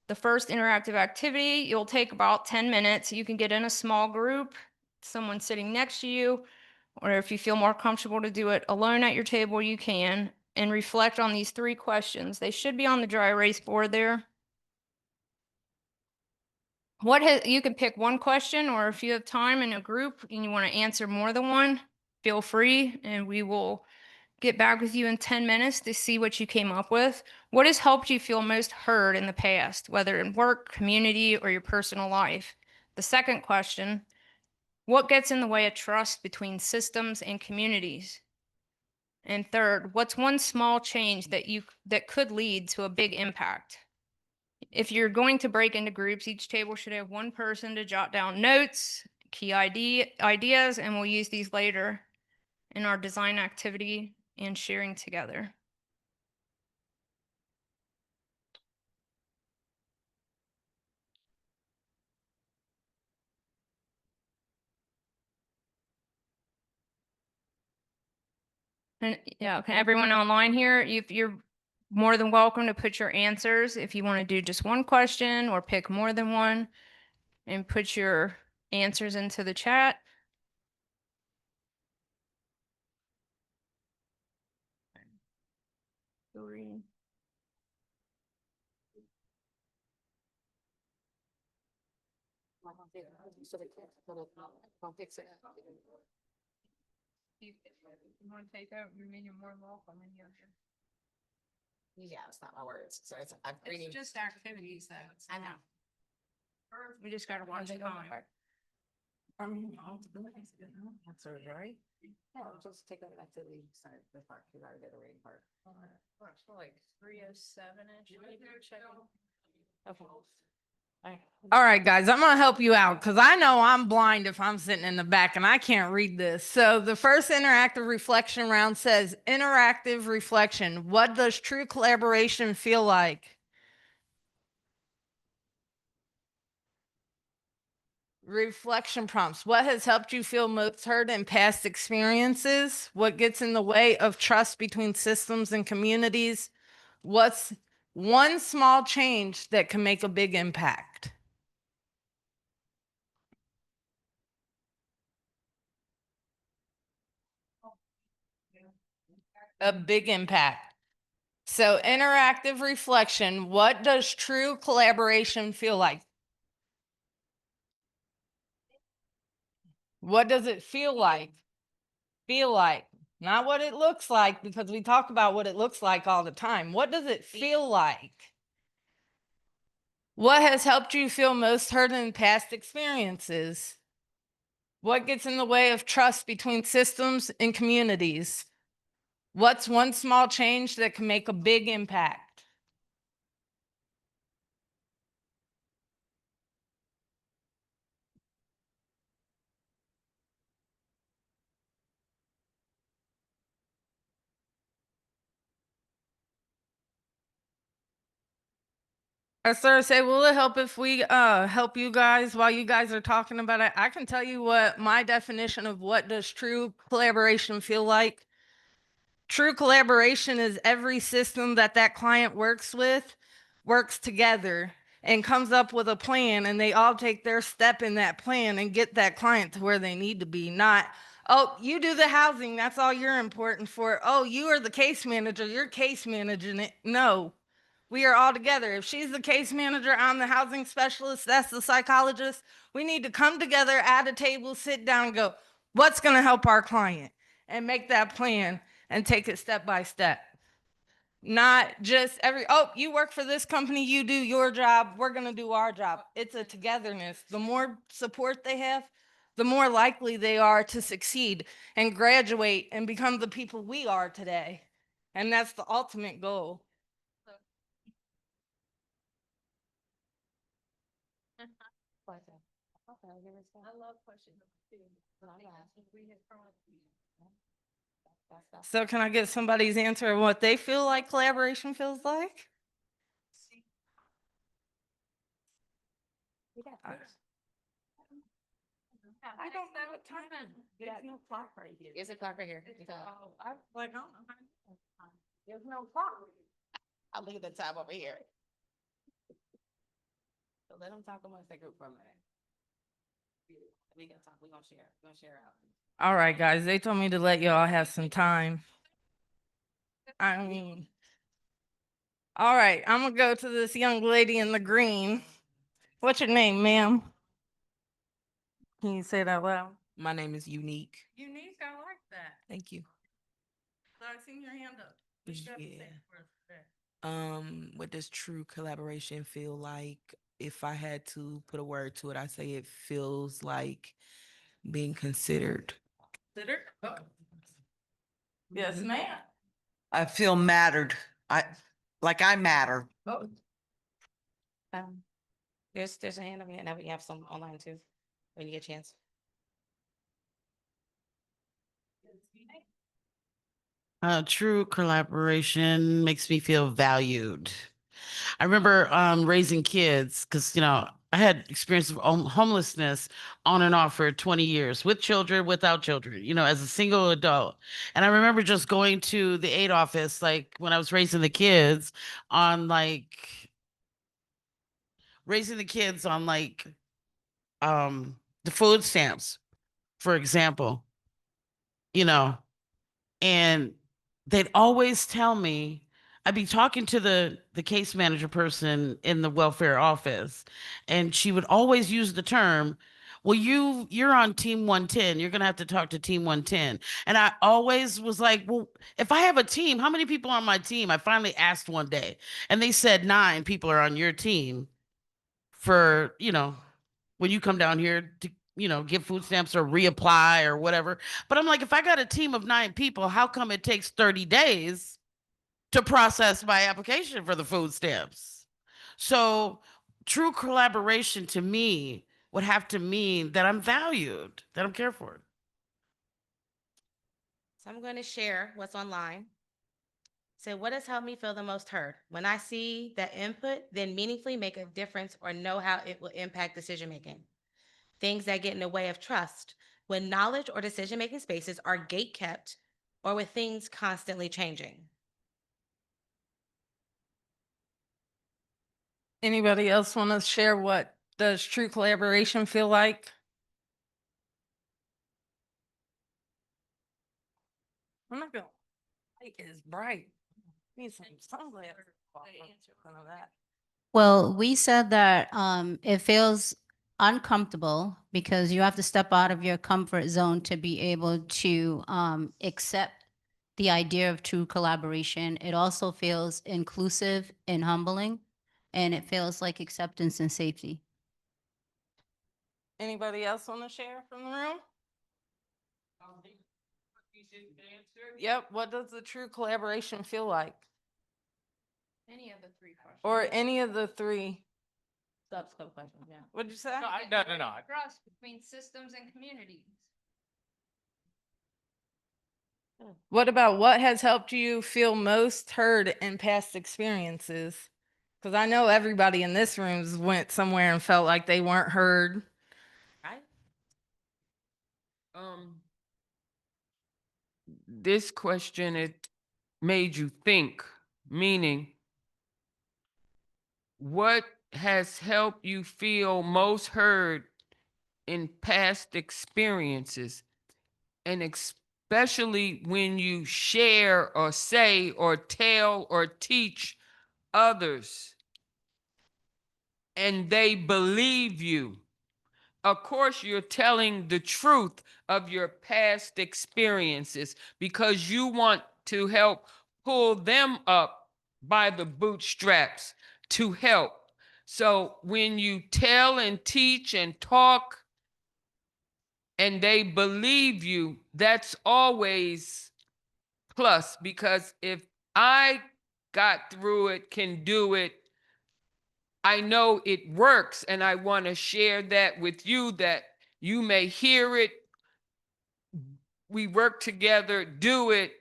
The first interactive activity, you'll take about 10 minutes. You can get in a small group, someone sitting next to you, or if you feel more comfortable to do it alone at your table, you can, and reflect on these 3 questions. They should be on the dry erase board there. You can pick one question, or if you have time in a group and you want to answer more than one, feel free, and we will get back with you in 10 minutes to see what you came up with. What has helped you feel most heard in the past, whether in work, community, or your personal life? The second question, what gets in the way of trust between systems and communities? And third, what's one small change that could lead to a big impact? If you're going to break into groups, each table should have one person to jot down notes, key ideas, and we'll use these later in our design activity and sharing together. And yeah, okay, everyone online here, if you're more than welcome to put your answers if you want to do just one question or pick more than one, and put your answers into the chat. You want to take out, you mean you're more than welcome in here. Yeah, it's not my words. So it's, I'm It's reading. just activities though. I know. We just gotta watch it on. Answers, right? Yeah, just take out activity, start the part, you gotta get a reading part. Like 307-ish. Okay. All right, guys, I'm going to help you out because I know I'm blind if I'm sitting in the back and I can't read this. So the first interactive reflection round says, interactive reflection. What does true collaboration feel like? Reflection prompts. What has helped you feel most heard in past experiences? What gets in the way of trust between systems and communities? What's one small change that can make a big impact? A big impact. So interactive reflection, what does true collaboration feel like? What does it feel like? Feel like, not what it looks like, because we talk about what it looks like all the time. What does it feel like? What has helped you feel most heard in past experiences? What gets in the way of trust between systems and communities? What's one small change that can make a big impact? I started to say, will it help if we help you guys while you guys are talking about it? I can tell you what my definition of what does true collaboration feel like. True collaboration is every system that client works with, works together and comes up with a plan, and they all take their step in that plan and get that client to where they need to be. Not, oh, you do the housing, that's all you're important for. Oh, you are the case manager, you're case managing it. No, we are all together. If she's the case manager, I'm the housing specialist, that's the psychologist. We need to come together at a table, sit down, and go, what's going to help our client, and make that plan and take it step by step. Not just oh, you work for this company, you do your job, we're going to do our job. It's a togetherness. The more support they have, the more likely they are to succeed and graduate and become the people we are today. And that's the ultimate goal. I love question number 2. So can I get somebody's answer of what they feel like collaboration feels like? I don't know what time. There's no clock right here. There's a clock right here. Oh, I was like, oh, there's no clock. I'll look at the time over here. So let them talk amongst that group for a minute. We can talk, we're gonna share out. All right, guys, they told me to let y'all have some time. I mean, all right, I'm gonna go to this young lady in the green. What's your name, ma'am? Can you say that loud? My name is Unique. Unique, I like that. Thank you. So I seen your hand up. What you got to say for us today? What does true collaboration feel like? If I had to put a word to it, I say it feels like being considered. Consider? Oh. Yes, ma'am. I feel mattered. I matter. Oh. There's a hand up here, and we have some online too, when you get a chance. True collaboration makes me feel valued. I remember raising kids because, I had experience of homelessness on and off for 20 years with children, without children, as a single adult. And I remember just going to the aid office, like when I was raising the kids on the food stamps, for example, and they'd always tell me, I'd be talking to the case manager person in the welfare office, and she would always use the term, well, you're on team 110. You're going to have to talk to team 110. And I always was like, well, if I have a team, how many people are on my team? I finally asked one day, and they said 9 people are on your team for, when you come down here to, get food stamps or reapply or whatever. But I'm like, if I got a team of 9 people, how come it takes 30 days to process my application for the food stamps? So true collaboration to me would have to mean that I'm valued, that I'm cared for. So I'm going to share what's online. So what has helped me feel the most heard? When I see that input, then meaningfully make a difference or know how it will impact decision-making. Things that get in the way of trust, when knowledge or decision-making spaces are gate-kept or with things constantly changing. Anybody else want to share what does true collaboration feel like? I'm not going. Light is bright. Need some sunglasses. Well, we said that it feels uncomfortable because you have to step out of your comfort zone to be able to accept the idea of true collaboration. It also feels inclusive and humbling, and it feels like acceptance and safety. Anybody else want to share from the room? Yep. What does the true collaboration feel like? Any of the 3 questions. Or any of the 3? Subscope questions, yeah. What'd you say? No. Trust between systems and communities. What about what has helped you feel most heard in past experiences? Because I know everybody in this room went somewhere and felt like they weren't heard. Right? This question, it made you think, meaning what has helped you feel most heard in past experiences, and especially when you share or say or tell or teach others and they believe you. Of course, you're telling the truth of your past experiences because you want to help pull them up by the bootstraps to help. So when you tell and teach and talk and they believe you, that's always plus, because if I got through it, can do it, I know it works, and I want to share that with you, that you may hear it. We work together, do it,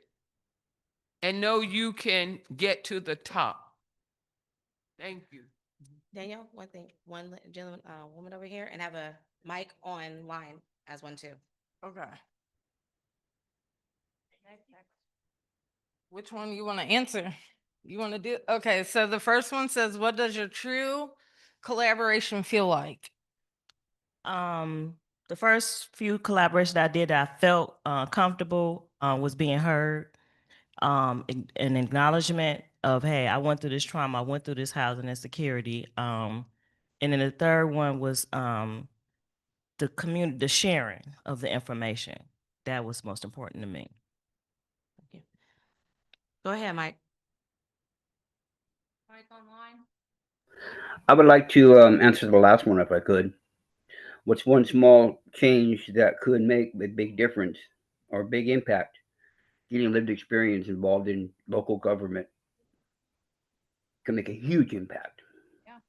and know you can get to the top. Thank you. Danielle, one thing, gentleman, woman over here, and have a mic online as one too. Okay. Which one you want to answer? You want to do? Okay, so the first one says, what does your true collaboration feel like? The first few collaborations I did, I felt comfortable was being heard, an acknowledgement of, hey, I went through this trauma, I went through this housing insecurity. And then the third one was the community, the sharing of the information. That was most important to me. Go ahead, Mike. Mike online? I would like to answer the last one if I could. What's one small change that could make a big difference or big impact? Getting lived experience involved in local government can make a huge impact. Yeah.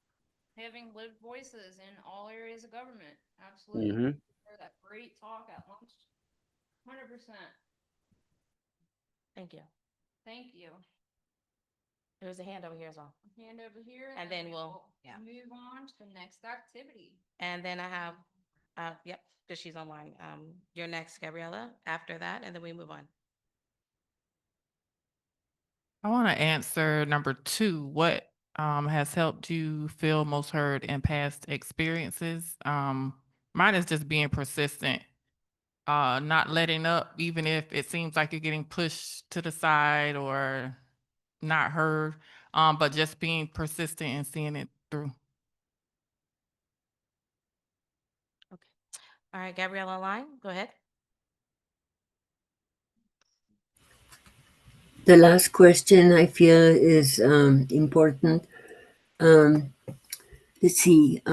Having lived voices in all areas of government. Absolutely. Mm-hmm. For that great talk at lunch. 100%. Thank you. Thank you. There's a hand over here as well. Hand over here. And then we'll move on to the next activity. And then I have, yep, because she's online. You're next, Gabriella, after that, and then we move on. I want to answer number 2. What has helped you feel most heard in past experiences? Mine is just being persistent, not letting up, even if it seems like you're getting pushed to the side or not heard, but just being persistent and seeing it through. All right, Gabriella online, go ahead. The last question I feel is important. Let's see.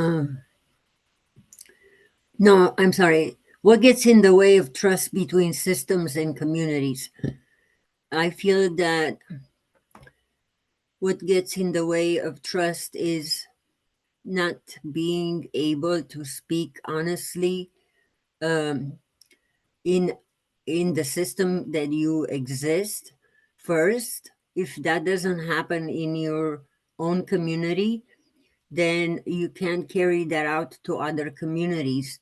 No, I'm sorry. What gets in the way of trust between systems and communities? I feel that what gets in the way of trust is not being able to speak honestly in the system that you exist first. If that doesn't happen in your own community, then you can carry that out to other communities.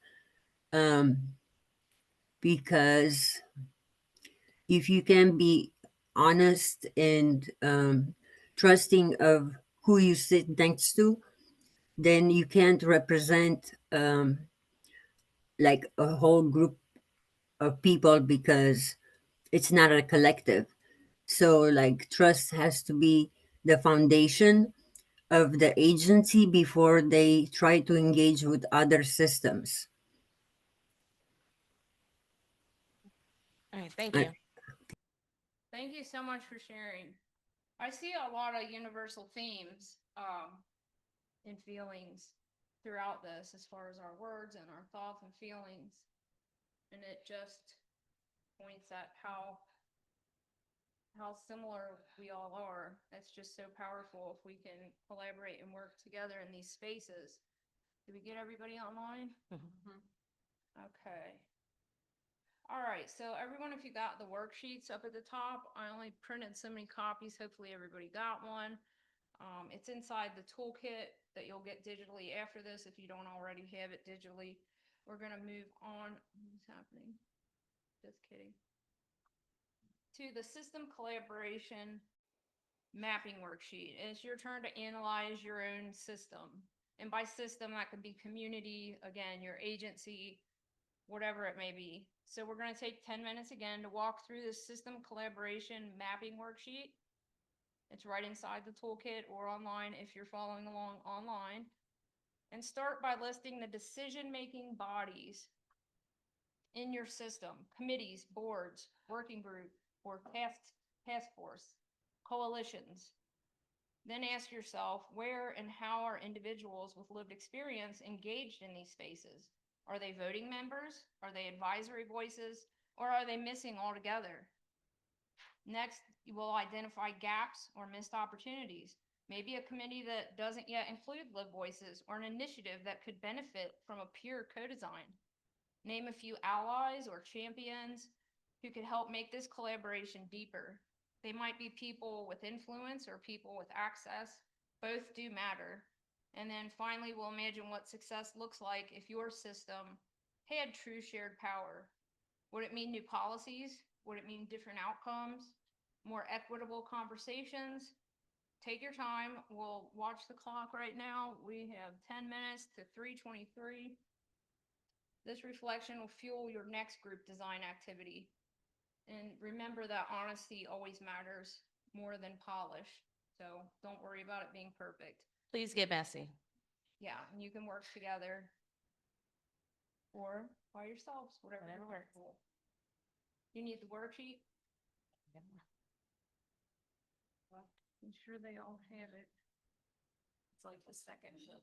Because if you can be honest and trusting of who you sit next to, then you can't represent like a whole group of people because it's not a collective. So like trust has to be the foundation of the agency before they try to engage with other systems. All right, thank you. Thank you so much for sharing. I see a lot of universal themes and feelings throughout this as far as our words and our thoughts and feelings. And it just points at how similar we all are. It's just so powerful if we can collaborate and work together in these spaces. Did we get everybody online? Okay. All right, so everyone, if you got the worksheets up at the top, I only printed so many copies. Hopefully everybody got one. It's inside the toolkit that you'll get digitally after this if you don't already have it digitally. We're gonna move on. What's happening? Just kidding. To the system collaboration mapping worksheet. It's your turn to analyze your own system. And by system, that could be community, again, your agency, whatever it may be. So we're going to take 10 minutes again to walk through this system collaboration mapping worksheet. It's right inside the toolkit or online if you're following along online. And start by listing the decision-making bodies in your system: committees, boards, working group, or task force, coalitions. Then ask yourself, where and how are individuals with lived experience engaged in these spaces? Are they voting members? Are they advisory voices? Or are they missing altogether? Next, you will identify gaps or missed opportunities. Maybe a committee that doesn't yet include lived voices, or an initiative that could benefit from a peer co-design. Name a few allies or champions who could help make this collaboration deeper. They might be people with influence or people with access. Both do matter. And then finally, we'll imagine what success looks like if your system had true shared power. Would it mean new policies? Would it mean different outcomes? More equitable conversations? Take your time. We'll watch the clock right now. We have 10 minutes to 3:23. This reflection will fuel your next group design activity. And remember that honesty always matters more than polish. So don't worry about it being perfect. Please get messy. Yeah, and you can work together or by yourselves, whatever works. You need the worksheet? I'm sure they all have it. It's like the second book.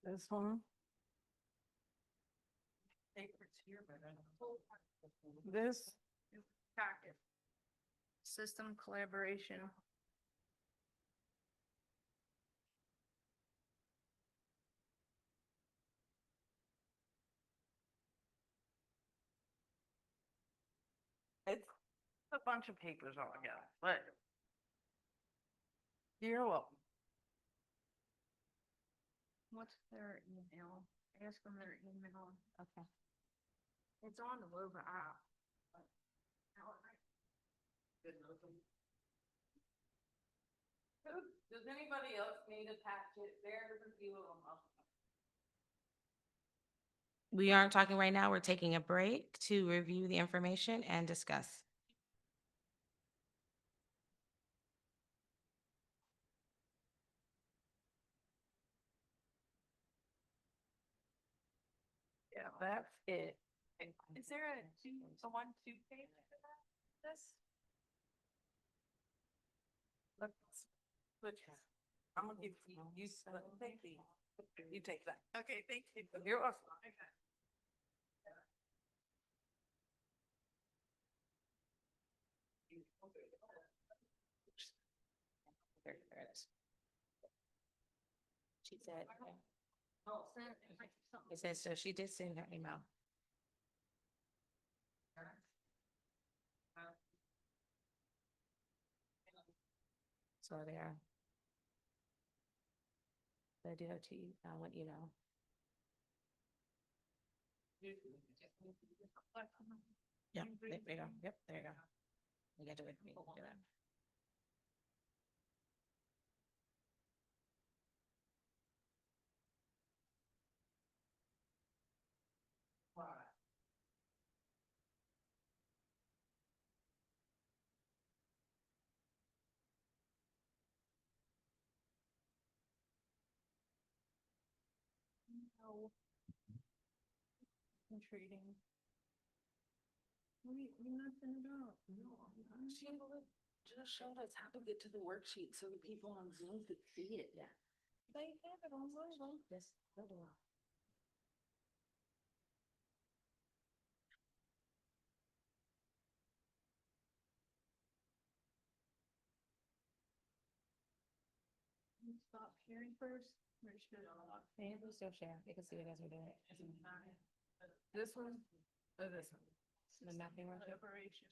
This one. This. Packet. System collaboration. It's a bunch of papers all together, but you're welcome. What's their email? Ask them their email. Okay. It's on the Wova app. Does anybody else need a packet? There's a few of them. We aren't talking right now. We're taking a break to review the information and discuss. Yeah, that's it. Is there a 1-2 page for that? This? Look, I'm gonna give you, take these. You take that. Okay, thank you. You're welcome. Okay. There it is. She said, it says, so she did send her email. So there. The DOT, I'll let you know. Yeah, there you go. Yep, there you go. You got to do it. Do that. No. Intriguing. We nothing about. No. She just showed us how to get to the worksheet so the people on Zoom could see it. Yeah. They have it on Zoom. Yes, hold on. Stop sharing first. And we still share. They can see it as we do it. This one or this one? The mapping work. Collaboration.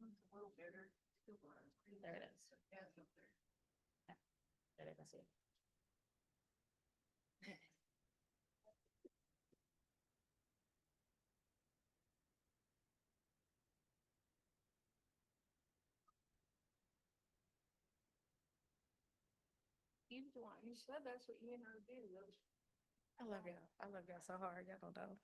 It's a little better. There it is. There it is. You said that's what you and her do. I love y'all. I love y'all so hard. Y'all don't know.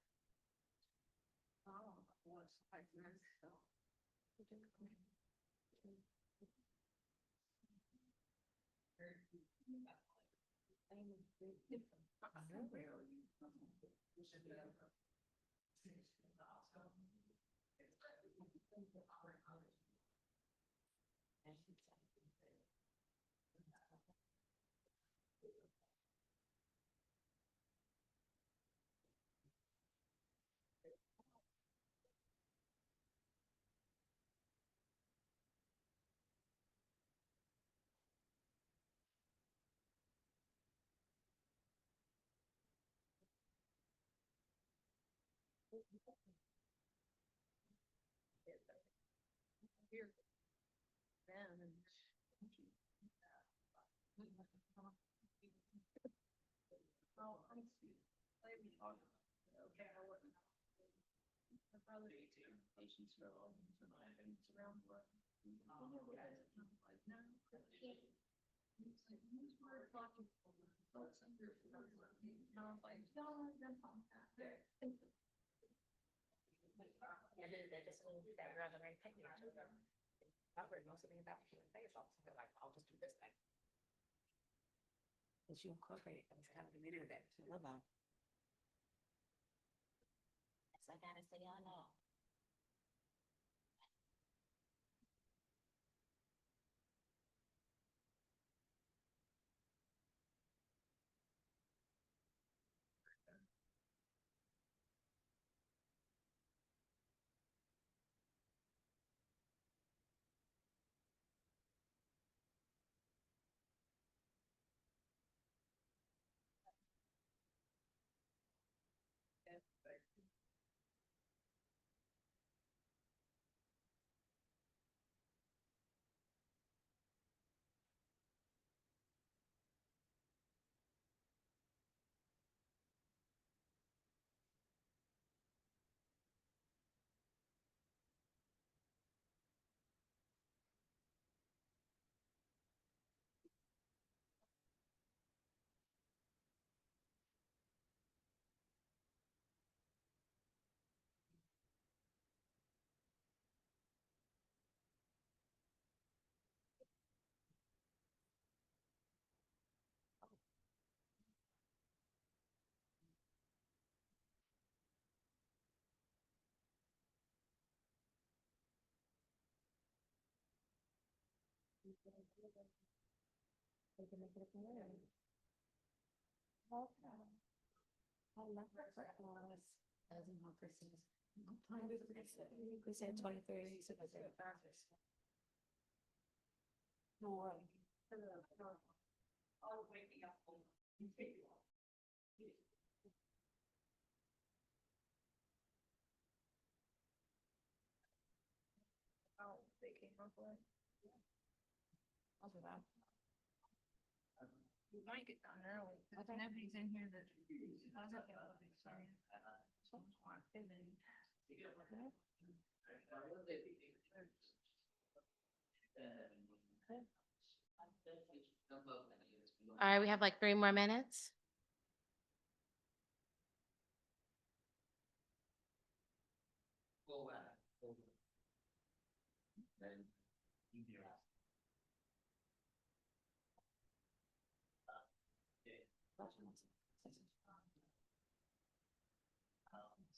You incorporate it, it's kind of the that to live on. Yes, I gotta say, y'all know. We said 23. So that's it. No. Oh, they came up with. You might get done early. Nobody's in here that. I was okay. Sorry. All right, we have like 3 more minutes.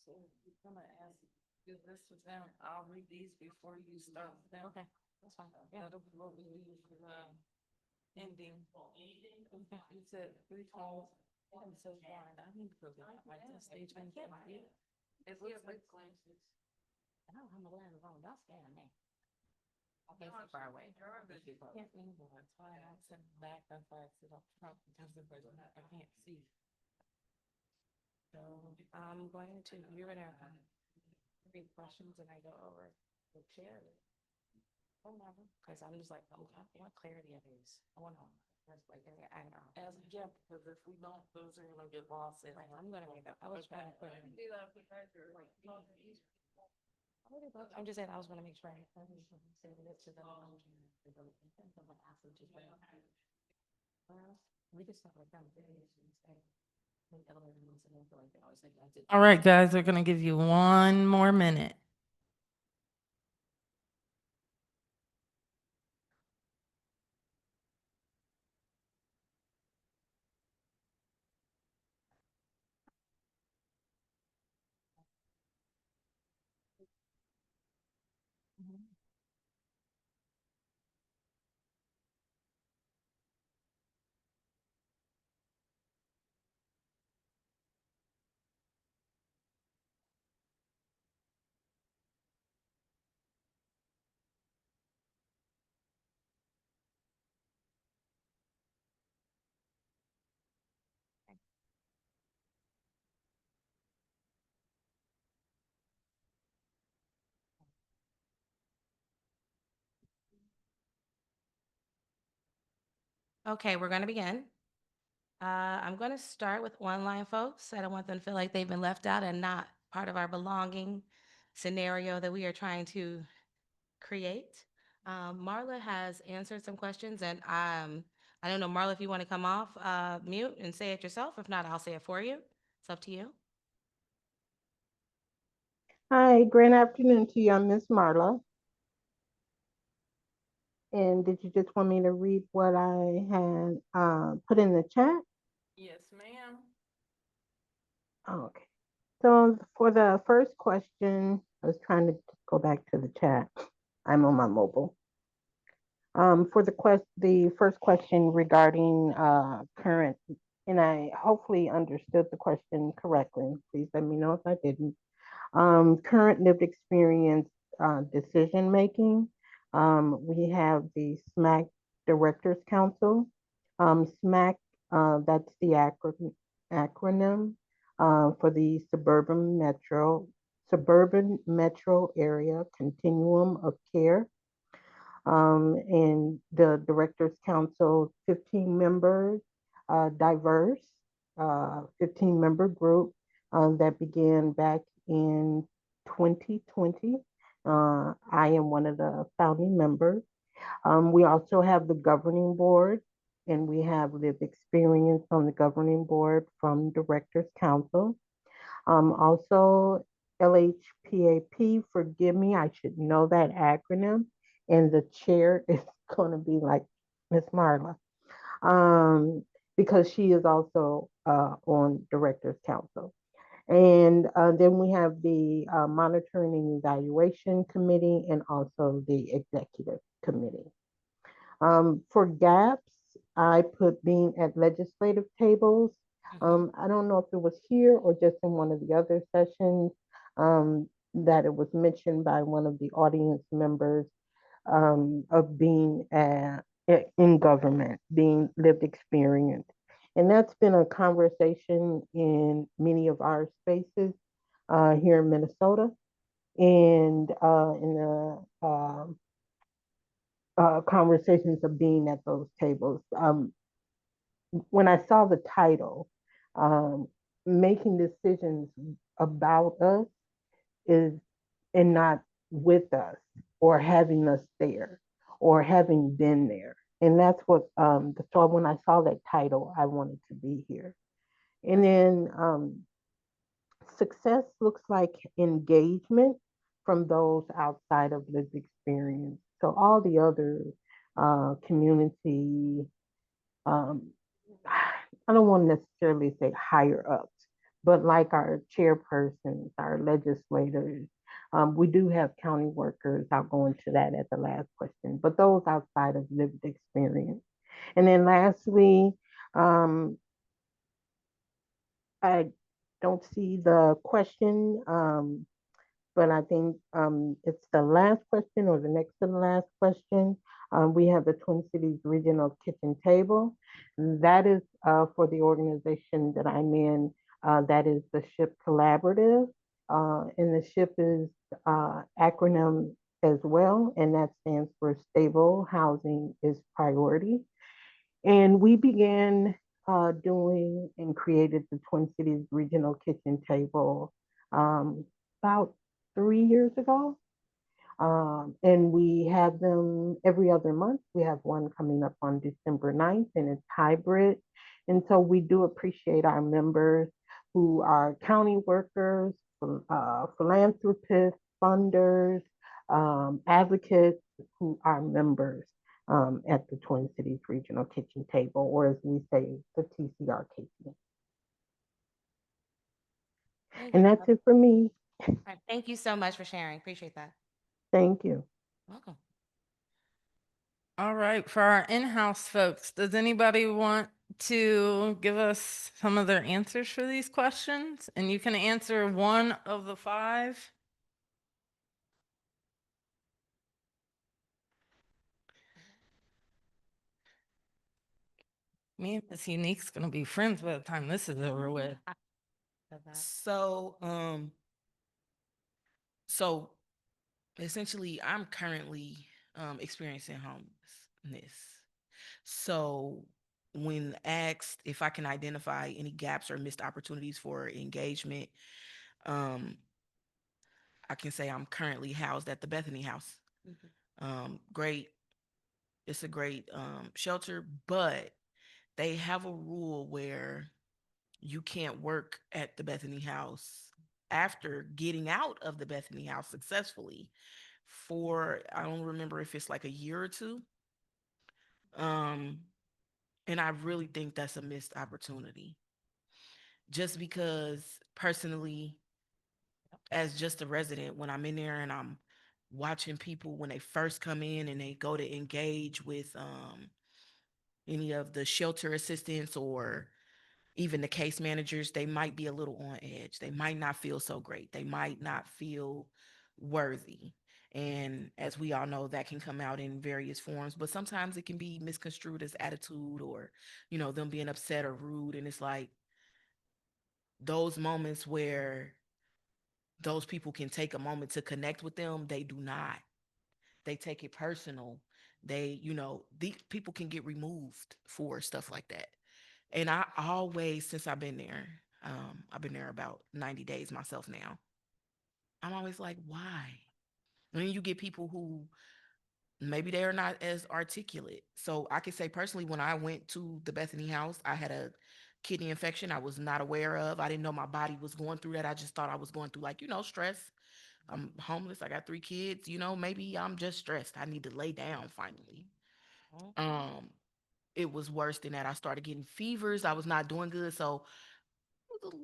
So we're gonna ask you this with them. I'll read these before you start with them. Okay, that's fine. Yeah. That'll be what we do for the ending. You said 3 calls. I'm so blind. I need to go get my stage and get my. It looks like glances. I don't have my land wrong. That's down there. Okay, so far away. Can't move on. That's why I'm sitting back. That's why I sit up front because I can't see. So I'm going to, you're gonna read questions and I go over the chair. Because I'm just like, oh, I want clarity of these. I want to, like, I know. As a gift, because if we don't, those are gonna get lost. Like, I'm gonna make that. I was trying to put. I'm just saying, I was gonna make sure. We just have like All right, guys, we're gonna give you 1 more minute. Okay, we're gonna begin. I'm gonna start with online folks. I don't want them to feel like they've been left out and not part of our belonging scenario that we are trying to create. Marla has answered some questions and I don't know, Marla, if you want to come off mute and say it yourself. If not, I'll say it for you. It's up to you. Hi, great afternoon to you. I'm Miss Marla. And did you just want me to read what I had put in the chat? Yes, ma'am. Okay. So for the first question, I was trying to go back to the chat. I'm on my mobile. For the first question regarding current, and I hopefully understood the question correctly. Please let me know if I didn't. Current lived experience decision making. We have the SMAC Directors Council. SMAC, that's the acronym for the Suburban Metro Area Continuum of Care. And the Directors Council, 15 members, diverse, 15-member group that began back in 2020. I am one of the founding members. We also have the governing board, and we have lived experience on the governing board from Directors Council. Also, LHPAP, forgive me, I should know that acronym, and the chair is going to be like Miss Marla, because she is also on Directors Council. And then we have the Monitoring and Evaluation Committee and also the Executive Committee. For gaps, I put being at legislative tables. I don't know if it was here or just in one of the other sessions that it was mentioned by one of the audience members of being in government, being lived experience. And that's been a conversation in many of our spaces here in Minnesota and in the conversations of being at those tables. When I saw the title, making decisions about us is and not with us or having us there or having been there. And that's what so when I saw that title, I wanted to be here. And then success looks like engagement from those outside of lived experience. So all the other community, I don't want to necessarily say higher ups, but like our chairpersons, our legislators, we do have county workers. I'll go into that at the last question, but those outside of lived experience. And then lastly, I don't see the question, but I think it's the last question or the next to the last question. We have the Twin Cities Regional Kitchen Table. That is for the organization that I'm in. That is the SHIP Collaborative. And the SHIP is acronym as well, and that stands for Stable Housing is Priority. And we began doing and created the Twin Cities Regional Kitchen Table about 3 years ago. And we have them every other month. We have one coming up on December 9th, and it's hybrid. And so we do appreciate our members who are county workers, philanthropists, funders, advocates who are members at the Twin Cities Regional Kitchen Table, or as we say, the TCRKT. And that's it for me. All right, thank you so much for sharing. Appreciate that. Thank you. Welcome. All right, for our in-house folks, does anybody want to give us some of their answers for these questions? And you can answer one of the 5. Me and Miss Unique's gonna be friends by the time this is over with. So, so essentially, I'm currently experiencing homelessness. So, when asked if I can identify any gaps or missed opportunities for engagement, I can say I'm currently housed at the Bethany House. Great, it's a great shelter, but they have a rule where you can't work at the Bethany House after getting out of the Bethany House successfully for, I don't remember if it's like a year or 2. And I really think that's a missed opportunity. Just because personally, as just a resident, when I'm in there and I'm watching people when they first come in and they go to engage with any of the shelter assistants or even the case managers, they might be a little on edge. They might not feel so great. They might not feel worthy. And as we all know, that can come out in various forms, but sometimes it can be misconstrued as attitude or, them being upset or rude. And it's like those moments where those people can take a moment to connect with them, they do not. They take it personal. These people can get removed for stuff like that. And I always, since I've been there about 90 days myself now, I'm always like, why? And then you get people who maybe they're not as articulate. So I can say personally, when I went to the Bethany House, I had a kidney infection I was not aware of. I didn't know my body was going through that. I just thought I was going through stress. I'm homeless. I got 3 kids. Maybe I'm just stressed. I need to lay down finally. It was worse than that. I started getting fevers. I was not doing good. So I was a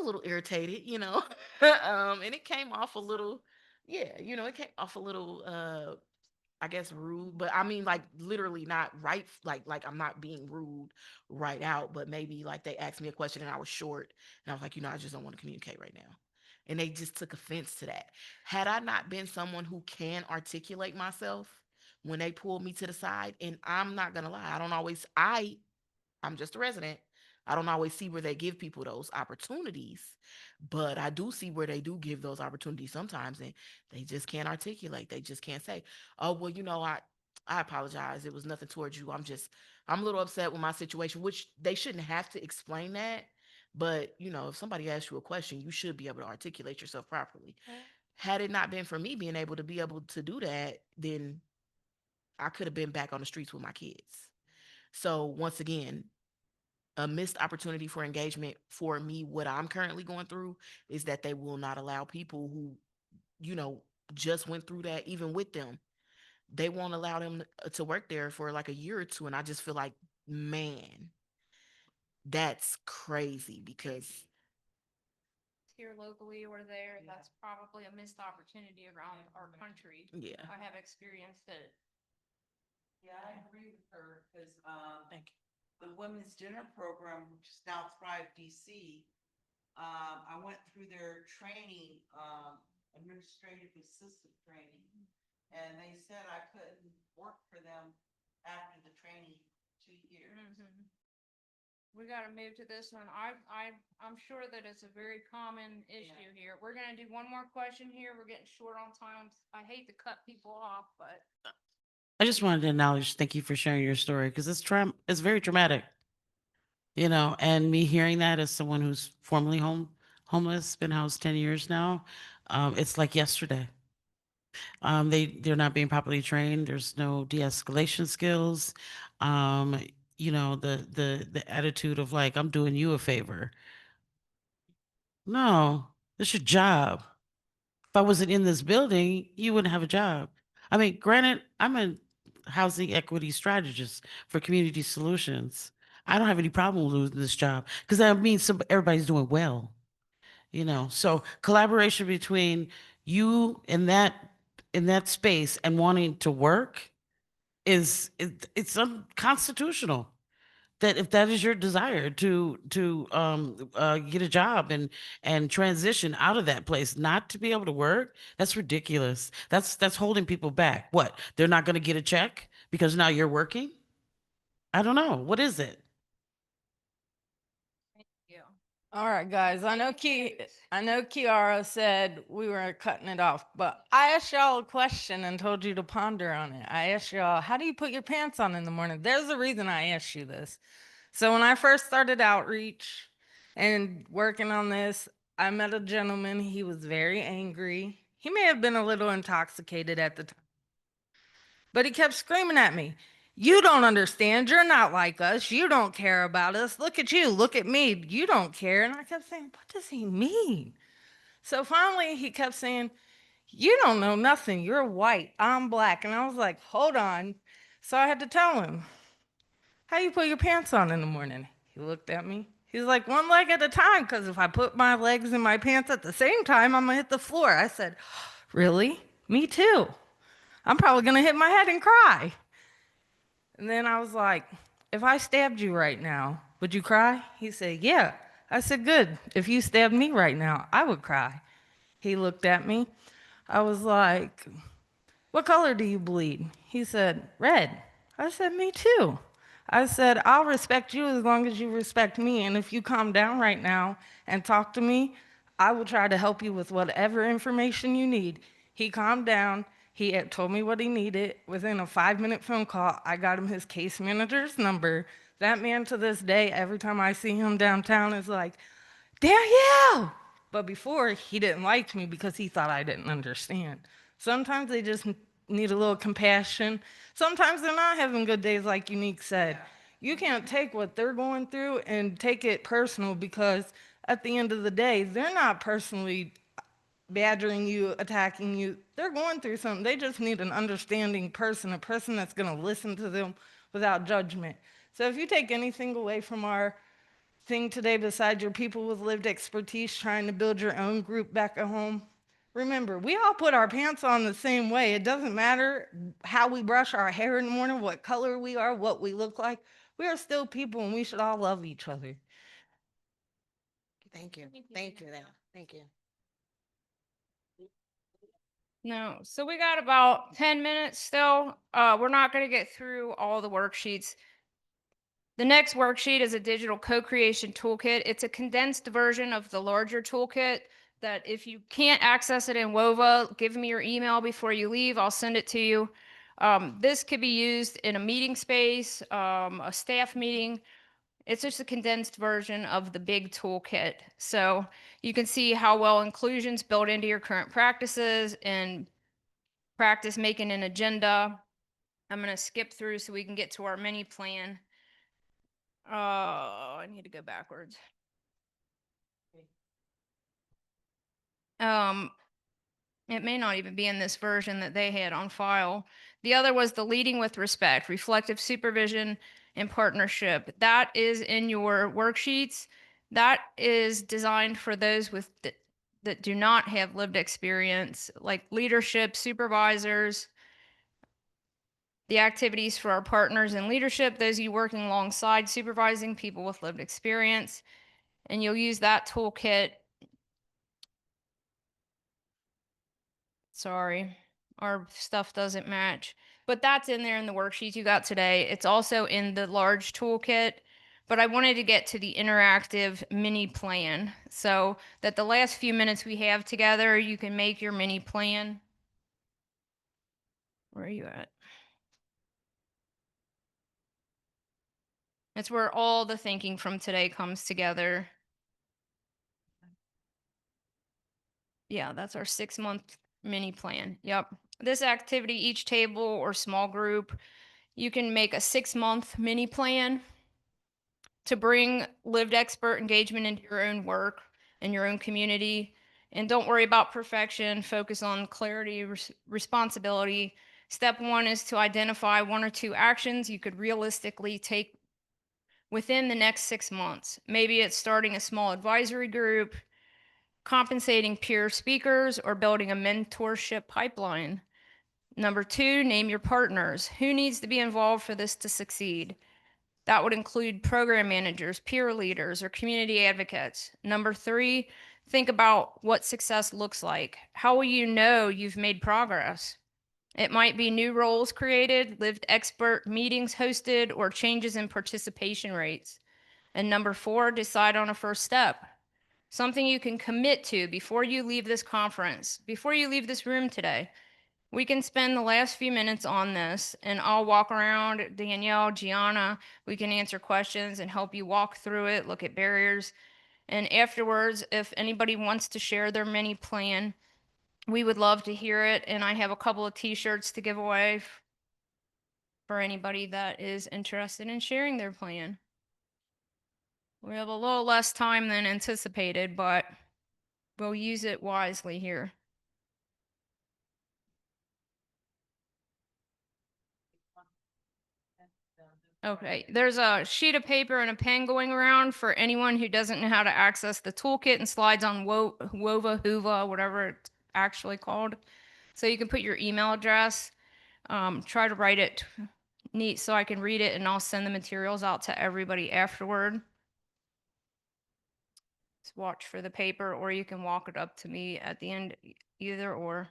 little irritated, and it came off a little, it came off a little, I guess rude, but I mean, like literally not right. Like I'm not being rude right out, but maybe like they asked me a question and I was short and I was like, I just don't want to communicate right now. And they just took offense to that. Had I not been someone who can articulate myself when they pulled me to the side, and I'm not going to lie, I'm just a resident. I don't always see where they give people those opportunities, but I do see where they do give those opportunities sometimes, and they just can't articulate. They just can't say, oh, well, I apologize. It was nothing towards you. I'm a little upset with my situation, which they shouldn't have to explain that. But, if somebody asks you a question, you should be able to articulate yourself properly. Had it not been for me being able to do that, then I could have been back on the streets with my kids. So once again, a missed opportunity for engagement for me, what I'm currently going through is that they will not allow people who, just went through that, even with them. They won't allow them to work there for like a year or 2. And I just feel like, man, that's crazy because Here locally or there, that's probably a missed opportunity around our country. Yeah. I have experienced it. Yeah, I agree with her because the Women's Dinner Program, which is now Thrive DC, I went through their training, administrative assistant training, and they said I couldn't work for them after the training 2 years. We gotta move to this one. I'm sure that it's a very common issue here. We're gonna do one more question here. We're getting short on time. I hate to cut people off, but I just wanted to acknowledge, thank you for sharing your story because it's very traumatic, you know, and me hearing that as someone who's formerly homeless, been housed 10 years now, it's like yesterday. They're not being properly trained. There's no de-escalation skills. Um, you know, the attitude of like, I'm doing you a favor. No, it's your job. If I wasn't in this building, you wouldn't have a job. I mean, granted, I'm a housing equity strategist for Community Solutions. I don't have any problem losing this job because that means everybody's doing well, you know. So collaboration between you in that space and wanting to work it's unconstitutional. That if that is your desire to get a job and transition out of that place, not to be able to work, that's ridiculous. That's holding people back. What? They're not going to get a check because now you're working? I don't know. What is it? All right, guys, I know Kiara said we were cutting it off, but I asked y'all a question and told you to ponder on it. I asked y'all, how do you put your pants on in the morning? There's a reason I asked you this. So when I first started outreach and working on this, I met a gentleman. He was very angry. He may have been a little intoxicated at the time, but he kept screaming at me. You don't understand. You're not like us. You don't care about us. Look at you. Look at me. You don't care. And I kept saying, what does he mean? So finally, he kept saying, you don't know nothing. You're white. I'm black. And I was like, hold on. So I had to tell him, how you put your pants on in the morning? He looked at me. He's like, one leg at a time, because if I put my legs in my pants at the same time, I'm going to hit the floor. I said, really? Me too. I'm probably going to hit my head and cry. And then I was like, if I stabbed you right now, would you cry? He said, yeah. I said, good. If you stabbed me right now, I would cry. He looked at me. I was like, what color do you bleed? He said, red. I said, me too. I said, I'll respect you as long as you respect me. And if you calm down right now and talk to me, I will try to help you with whatever information you need. He calmed down. He had told me what he needed. Within a 5-minute phone call, I got him his case manager's number. That man to this day, every time I see him downtown, is like, Danielle! But before, he didn't like me because he thought I didn't understand. Sometimes they just need a little compassion. Sometimes they're not having good days, like Unique said. You can't take what they're going through and take it personal, because at the end of the day, they're not personally badgering you, attacking you. They're going through something. They just need an understanding person, a person that's going to listen to them without judgment. So if you take anything away from our thing today besides your people with lived expertise trying to build your own group back at home, remember, we all put our pants on the same way. It doesn't matter how we brush our hair in the morning, what color we are, what we look like. We are still people, and we should all love each other. Thank you. Thank you. Thank you. no. So we got about 10 minutes still. We're not going to get through all the worksheets. The next worksheet is a digital co-creation toolkit. It's a condensed version of the larger toolkit that if you can't access it in WOVA, give me your email before you leave. I'll send it to you. This could be used in a meeting space, a staff meeting. It's just a condensed version of the big toolkit. So you can see how well inclusion's built into your current practices and practice making an agenda. I'm going to skip through so we can get to our mini plan. I need to go backwards. It may not even be in this version that they had on file. The other was the leading with respect, reflective supervision and partnership. That is in your worksheets. That is designed for those with that do not have lived experience, like leadership, supervisors, the activities for our partners in leadership, those of you working alongside supervising people with lived experience. And you'll use that toolkit. Sorry, our stuff doesn't match, but that's in there in the worksheets you got today. It's also in the large toolkit but I wanted to get to the interactive mini plan so that the last few minutes we have together, you can make your mini plan. Where are you at? It's where all the thinking from today comes together. Yeah, that's our 6-month mini plan. Yep. This activity, each table or small group, you can make a 6-month mini plan to bring lived expert engagement into your own work and your own community. And don't worry about perfection, focus on clarity, responsibility. Step 1 is to identify 1 or 2 actions you could realistically take within the next 6 months. Maybe it's starting a small advisory group, compensating peer speakers, or building a mentorship pipeline. Number 2, name your partners. Who needs to be involved for this to succeed? That would include program managers, peer leaders, or community advocates. Number 3, think about what success looks like. How will you know you've made progress? It might be new roles created, lived expert meetings hosted, or changes in participation rates. And number 4, decide on a first step. Something you can commit to before you leave this conference, before you leave this room today. We can spend the last few minutes on this, and I'll walk around, Danielle, Gianna, we can answer questions and help you walk through it, look at barriers. And afterwards, if anybody wants to share their mini plan, we would love to hear it. And I have a couple of t-shirts to give away for anybody that is interested in sharing their plan. We have a little less time than anticipated, but we'll use it wisely here. Okay, there's a sheet of paper and a pen going around for anyone who doesn't know how to access the toolkit and slides on Wova, Hoova, whatever it's actually called. So you can put your email address, try to write it neat so I can read it, and I'll send the materials out to everybody afterward. Just watch for the paper, or you can walk it up to me at the end, either or.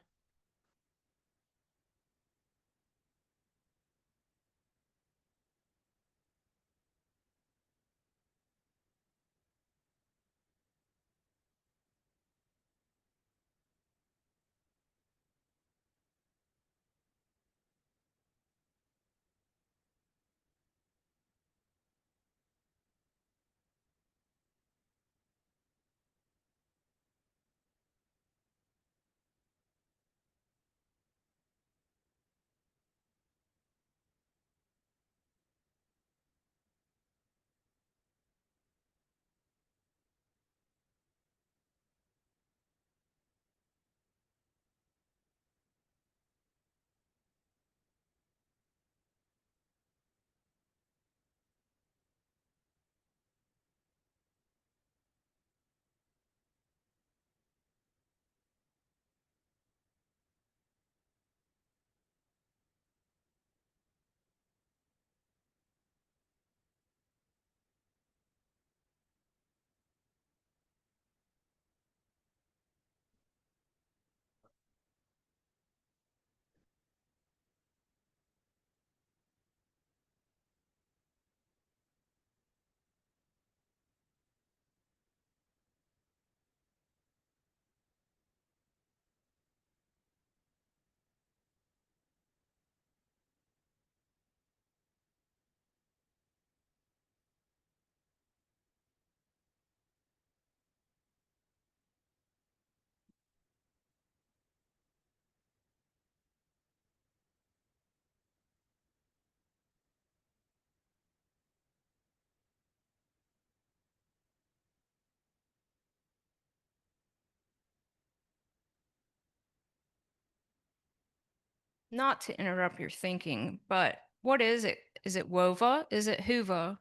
Not to interrupt your thinking, but what is it? Is it Wova? Is it Hoova?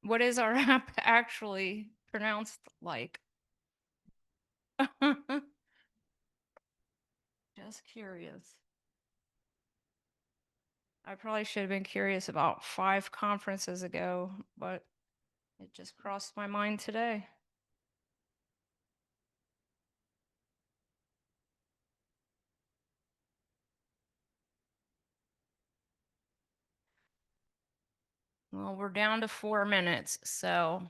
What is our app actually pronounced like? Just curious. I probably should have been curious about 5 conferences ago, but it just crossed my mind today. Well, we're down to 4 minutes, so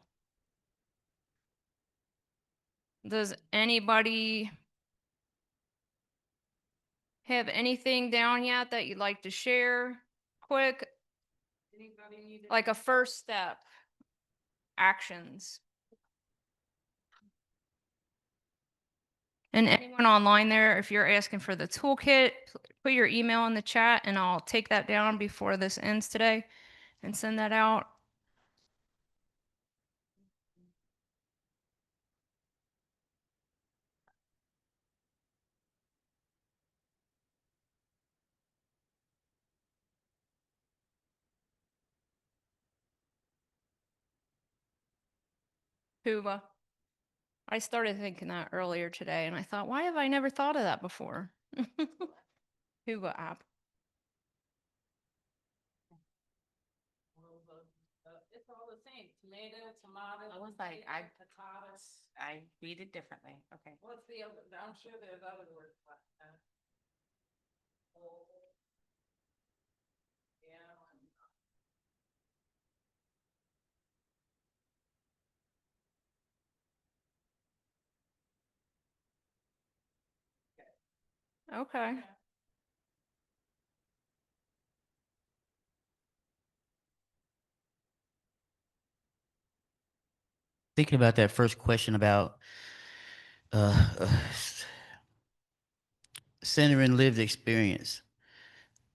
does anybody have anything down yet that you'd like to share? Quick, like a first step, actions. And anyone online there, if you're asking for the toolkit, put your email in the chat and I'll take that down before this ends today and send that out. Huba. I started thinking that earlier today and I thought, why have I never thought of that before? Huba app. It's all the same, tomato, tomato. I was like, I read it differently. Okay. What's the other, I'm sure there's other words like that. Okay. Thinking about that first question about centering lived experience.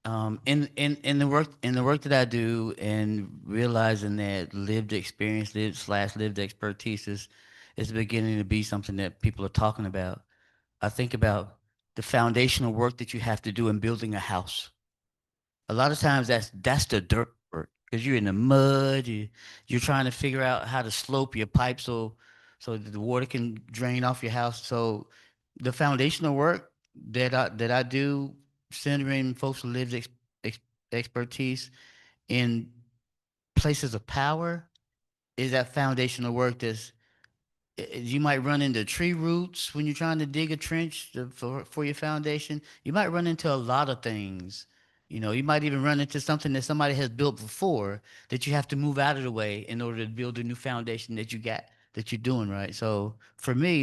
In the work that I do, and realizing that lived experience, lived expertise is beginning to be something that people are talking about. I think about the foundational work that you have to do in building a house. A lot of times that's the dirt work, because you're in the mud. You're trying to figure out how to slope your pipe so that the water can drain off your house. So the foundational work that I do, centering folks who live expertise in places of power, is that foundational work that's you might run into tree roots when you're trying to dig a trench for your foundation. You might run into a lot of things. You know, you might even run into something that somebody has built before that you have to move out of the way in order to build a new foundation that you're doing right. So for me,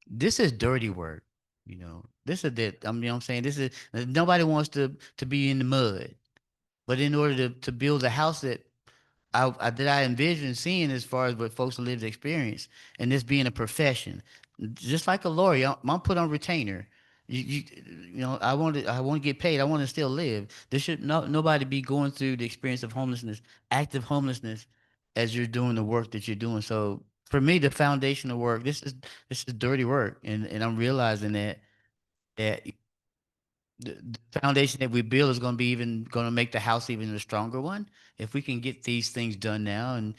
this is dirty work. You know, this is that. You know what I'm saying? This is nobody wants to be in the mud, but in order to build a house that I envision seeing as far as what folks live experience, and this being a profession, just like a lawyer, I'm put on retainer. You know, I want to get paid. I want to still live. There should nobody be going through the experience of homelessness, active homelessness, as you're doing the work that you're doing. So for me, the foundational work, this is dirty work, and I'm realizing that the foundation that we build is going to be even going to make the house even a stronger one if we can get these things done now and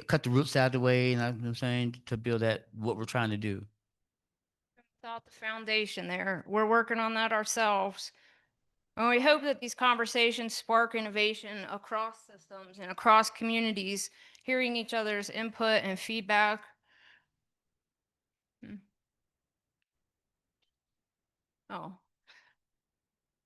cut the roots out of the way. And I'm saying to build that what we're trying to do. Without the foundation there, we're working on that ourselves. And we hope that these conversations spark innovation across systems and across communities, hearing each other's input and feedback. Oh.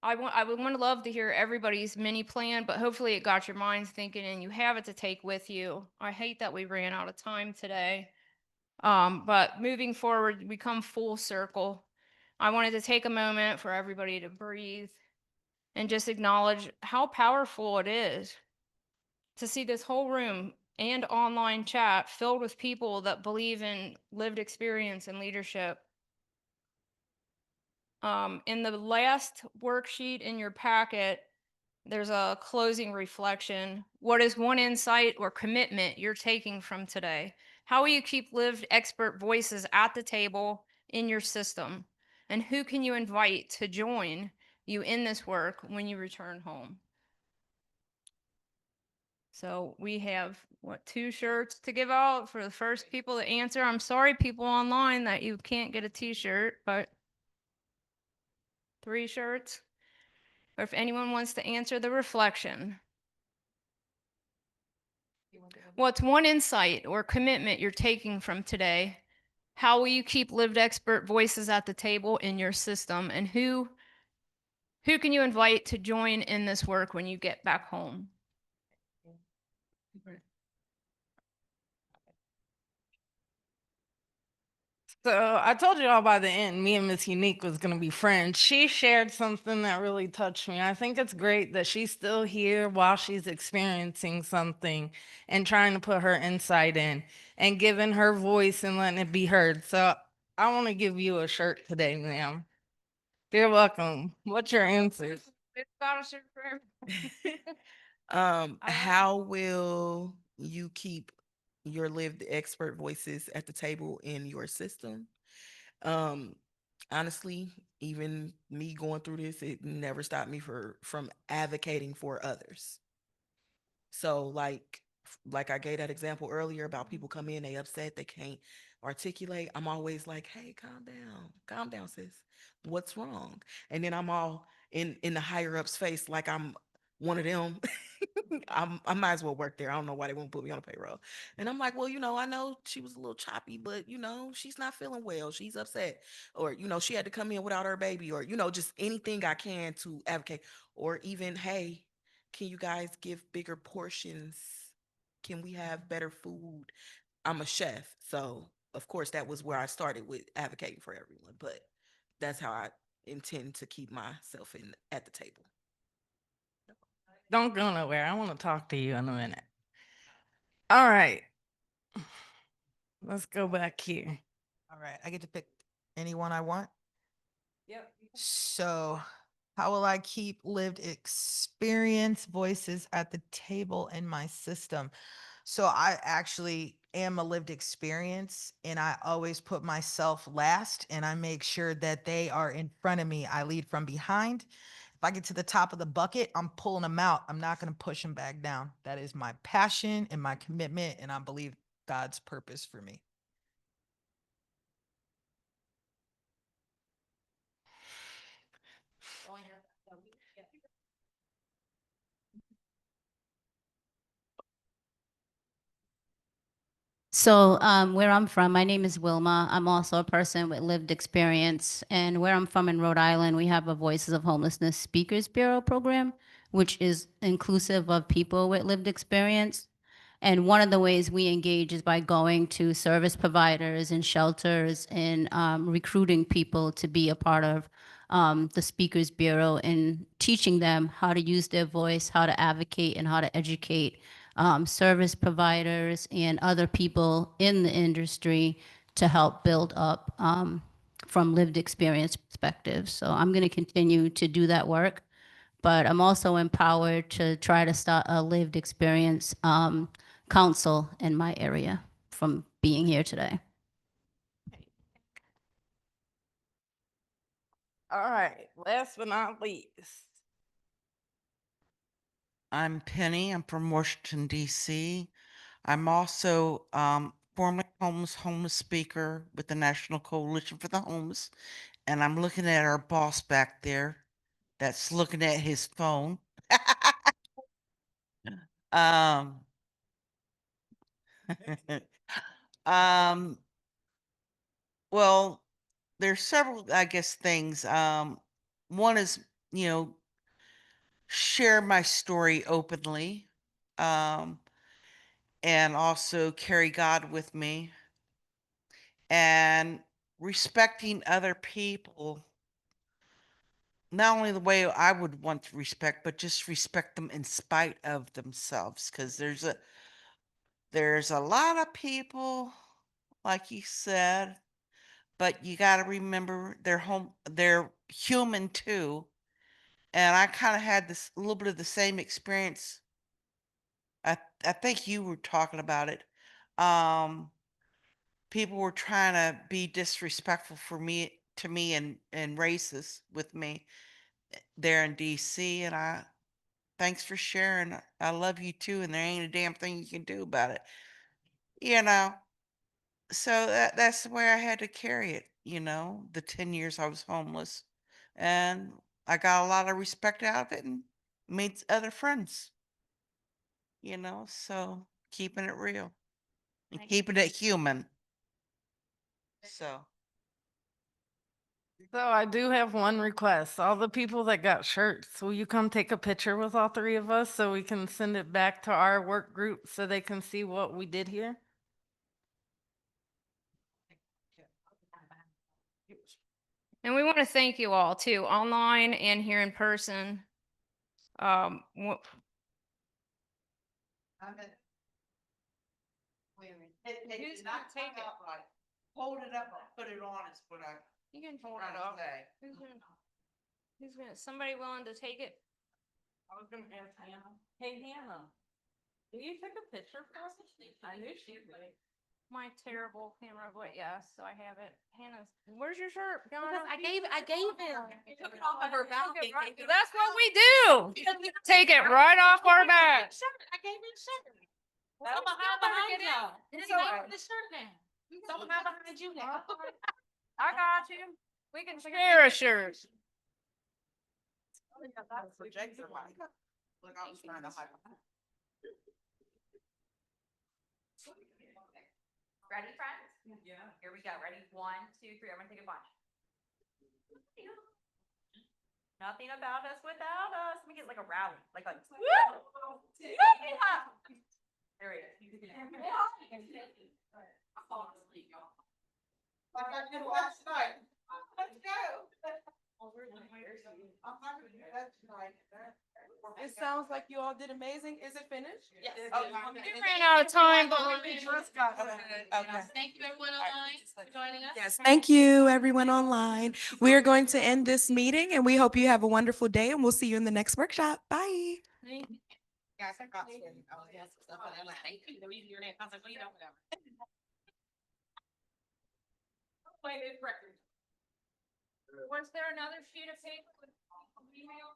I would want to love to hear everybody's mini plan, but hopefully it got your minds thinking and you have it to take with you. I hate that we ran out of time today. But moving forward, we come full circle. I wanted to take a moment for everybody to breathe and just acknowledge how powerful it is to see this whole room and online chat filled with people that believe in lived experience and leadership. In the last worksheet in your packet, there's a closing reflection. What is one insight or commitment you're taking from today? How will you keep lived expert voices at the table in your system? And who can you invite to join you in this work when you return home? So we have, what, 2 shirts to give out for the first people to answer. I'm sorry, people online, that you can't get a t-shirt, but 3 shirts. Or if anyone wants to answer the reflection. What's one insight or commitment you're taking from today? How will you keep lived expert voices at the table in your system? And who can you invite to join in this work when you get back home? So I told you all by the end, me and Miss Unique was gonna be friends. She shared something that really touched me. I think it's great that she's still here while she's experiencing something and trying to put her insight in and giving her voice and letting it be heard. So I want to give you a shirt today, ma'am. You're welcome. What's your answer? How will you keep your lived expert voices at the table in your system? Um, Honestly, even me going through this, it never stopped me from advocating for others. So like I gave that example earlier about people come in, they upset, they can't articulate. I'm always like, hey, calm down, sis. What's wrong? And then I'm all in the higher ups face like I'm one of them. I might as well work there. I don't know why they won't put me on a payroll. And I'm like, well, I know she was a little choppy, but she's not feeling well. She's upset. Or, she had to come in without her baby, or, just anything I can to advocate. Or even, hey, can you guys give bigger portions? Can we have better food? I'm a chef, so of course that was where I started with advocating for everyone, but that's how I intend to keep myself at the table. Don't go nowhere. I want to talk to you in a minute. All right. Let's go back here. All right, I get to pick anyone I want. Yep. So, how will I keep lived experience voices at the table in my system? So, I actually am a lived experience, and I always put myself last, and I make sure that they are in front of me. I lead from behind. If I get to the top of the bucket, I'm pulling them out. I'm not going to push them back down. That is my passion and my commitment, and I believe God's purpose for me. So, where I'm from, my name is Wilma. I'm also a person with lived experience. And where I'm from in Rhode Island, we have a Voices of Homelessness Speakers Bureau program, which is inclusive of people with lived experience. And one of the ways we engage is by going to service providers and shelters and recruiting people to be a part of the Speakers Bureau and teaching them how to use their voice, how to advocate, and how to educate service providers and other people in the industry to help build up from lived experience perspective. So I'm going to continue to do that work, but I'm also empowered to try to start a lived experience council in my area from being here today. All right. Last but not least. I'm Penny. I'm from Washington, D.C. I'm also formerly homeless speaker with the National Coalition for the Homeless. And I'm looking at our boss back there that's looking at his phone. um, well, there's several, I guess, things. One is, share my story openly. And also carry God with me, and respecting other people, not only the way I would want to respect, but just respect them in spite of themselves. Because there's a lot of people, like you said, but you got to remember they're human too. And I kind of had this a little bit of the same experience. I think you were talking about it. People were trying to be disrespectful to me and racist with me there in DC, and thanks for sharing. I love you too, and there ain't a damn thing you can do about it. You know. So that's the way I had to carry it, the 10 years I was homeless. And I got a lot of respect out of it and made other friends. So keeping it real and keeping it human. So I do have one request. All the people that got shirts, will you come take a picture with all three of us so we can send it back to our work group so they can see what we did here? And we want to thank you all too, online and here in person. Wh- Who's not take it? Hold it up and put it on is what I. You can hold trying it to up. say. Who's gonna, somebody willing to take it? I was gonna ask Hannah. Hey, Hannah, do you take a picture for us? I knew she would. My terrible camera, but yes, so I have it. Hannah's, where's your shirt? Donna? I gave him. You took it off of her back. That's what we do. Take it right off our back. I gave him shirt. Someone hide behind y'all. The shirt now. Someone hide behind you now. I got you. We can share a shirt. Projector light. Look, I was trying to hide. Ready, friends? Yeah. Here we go. Ready? 1, 2, 3. I'm gonna take a bunch. Nothing about us without us. Let me get like a rally. Like woo! There we go. Like I did last night. Let's go. I'm not gonna do that tonight. It sounds like you all did amazing. Is it finished? Yes. Oh, We ran out of time, but we just got. Okay. Thank you everyone online for joining us. Yes, thank you, everyone online. We are going to end this meeting and we hope you have a wonderful day and we'll see you in the next workshop. Bye. Guys, I got you. Oh, yes. Thank you. The reason your name, I was like, well, you know, whatever. Play this record. was there another sheet of paper with email?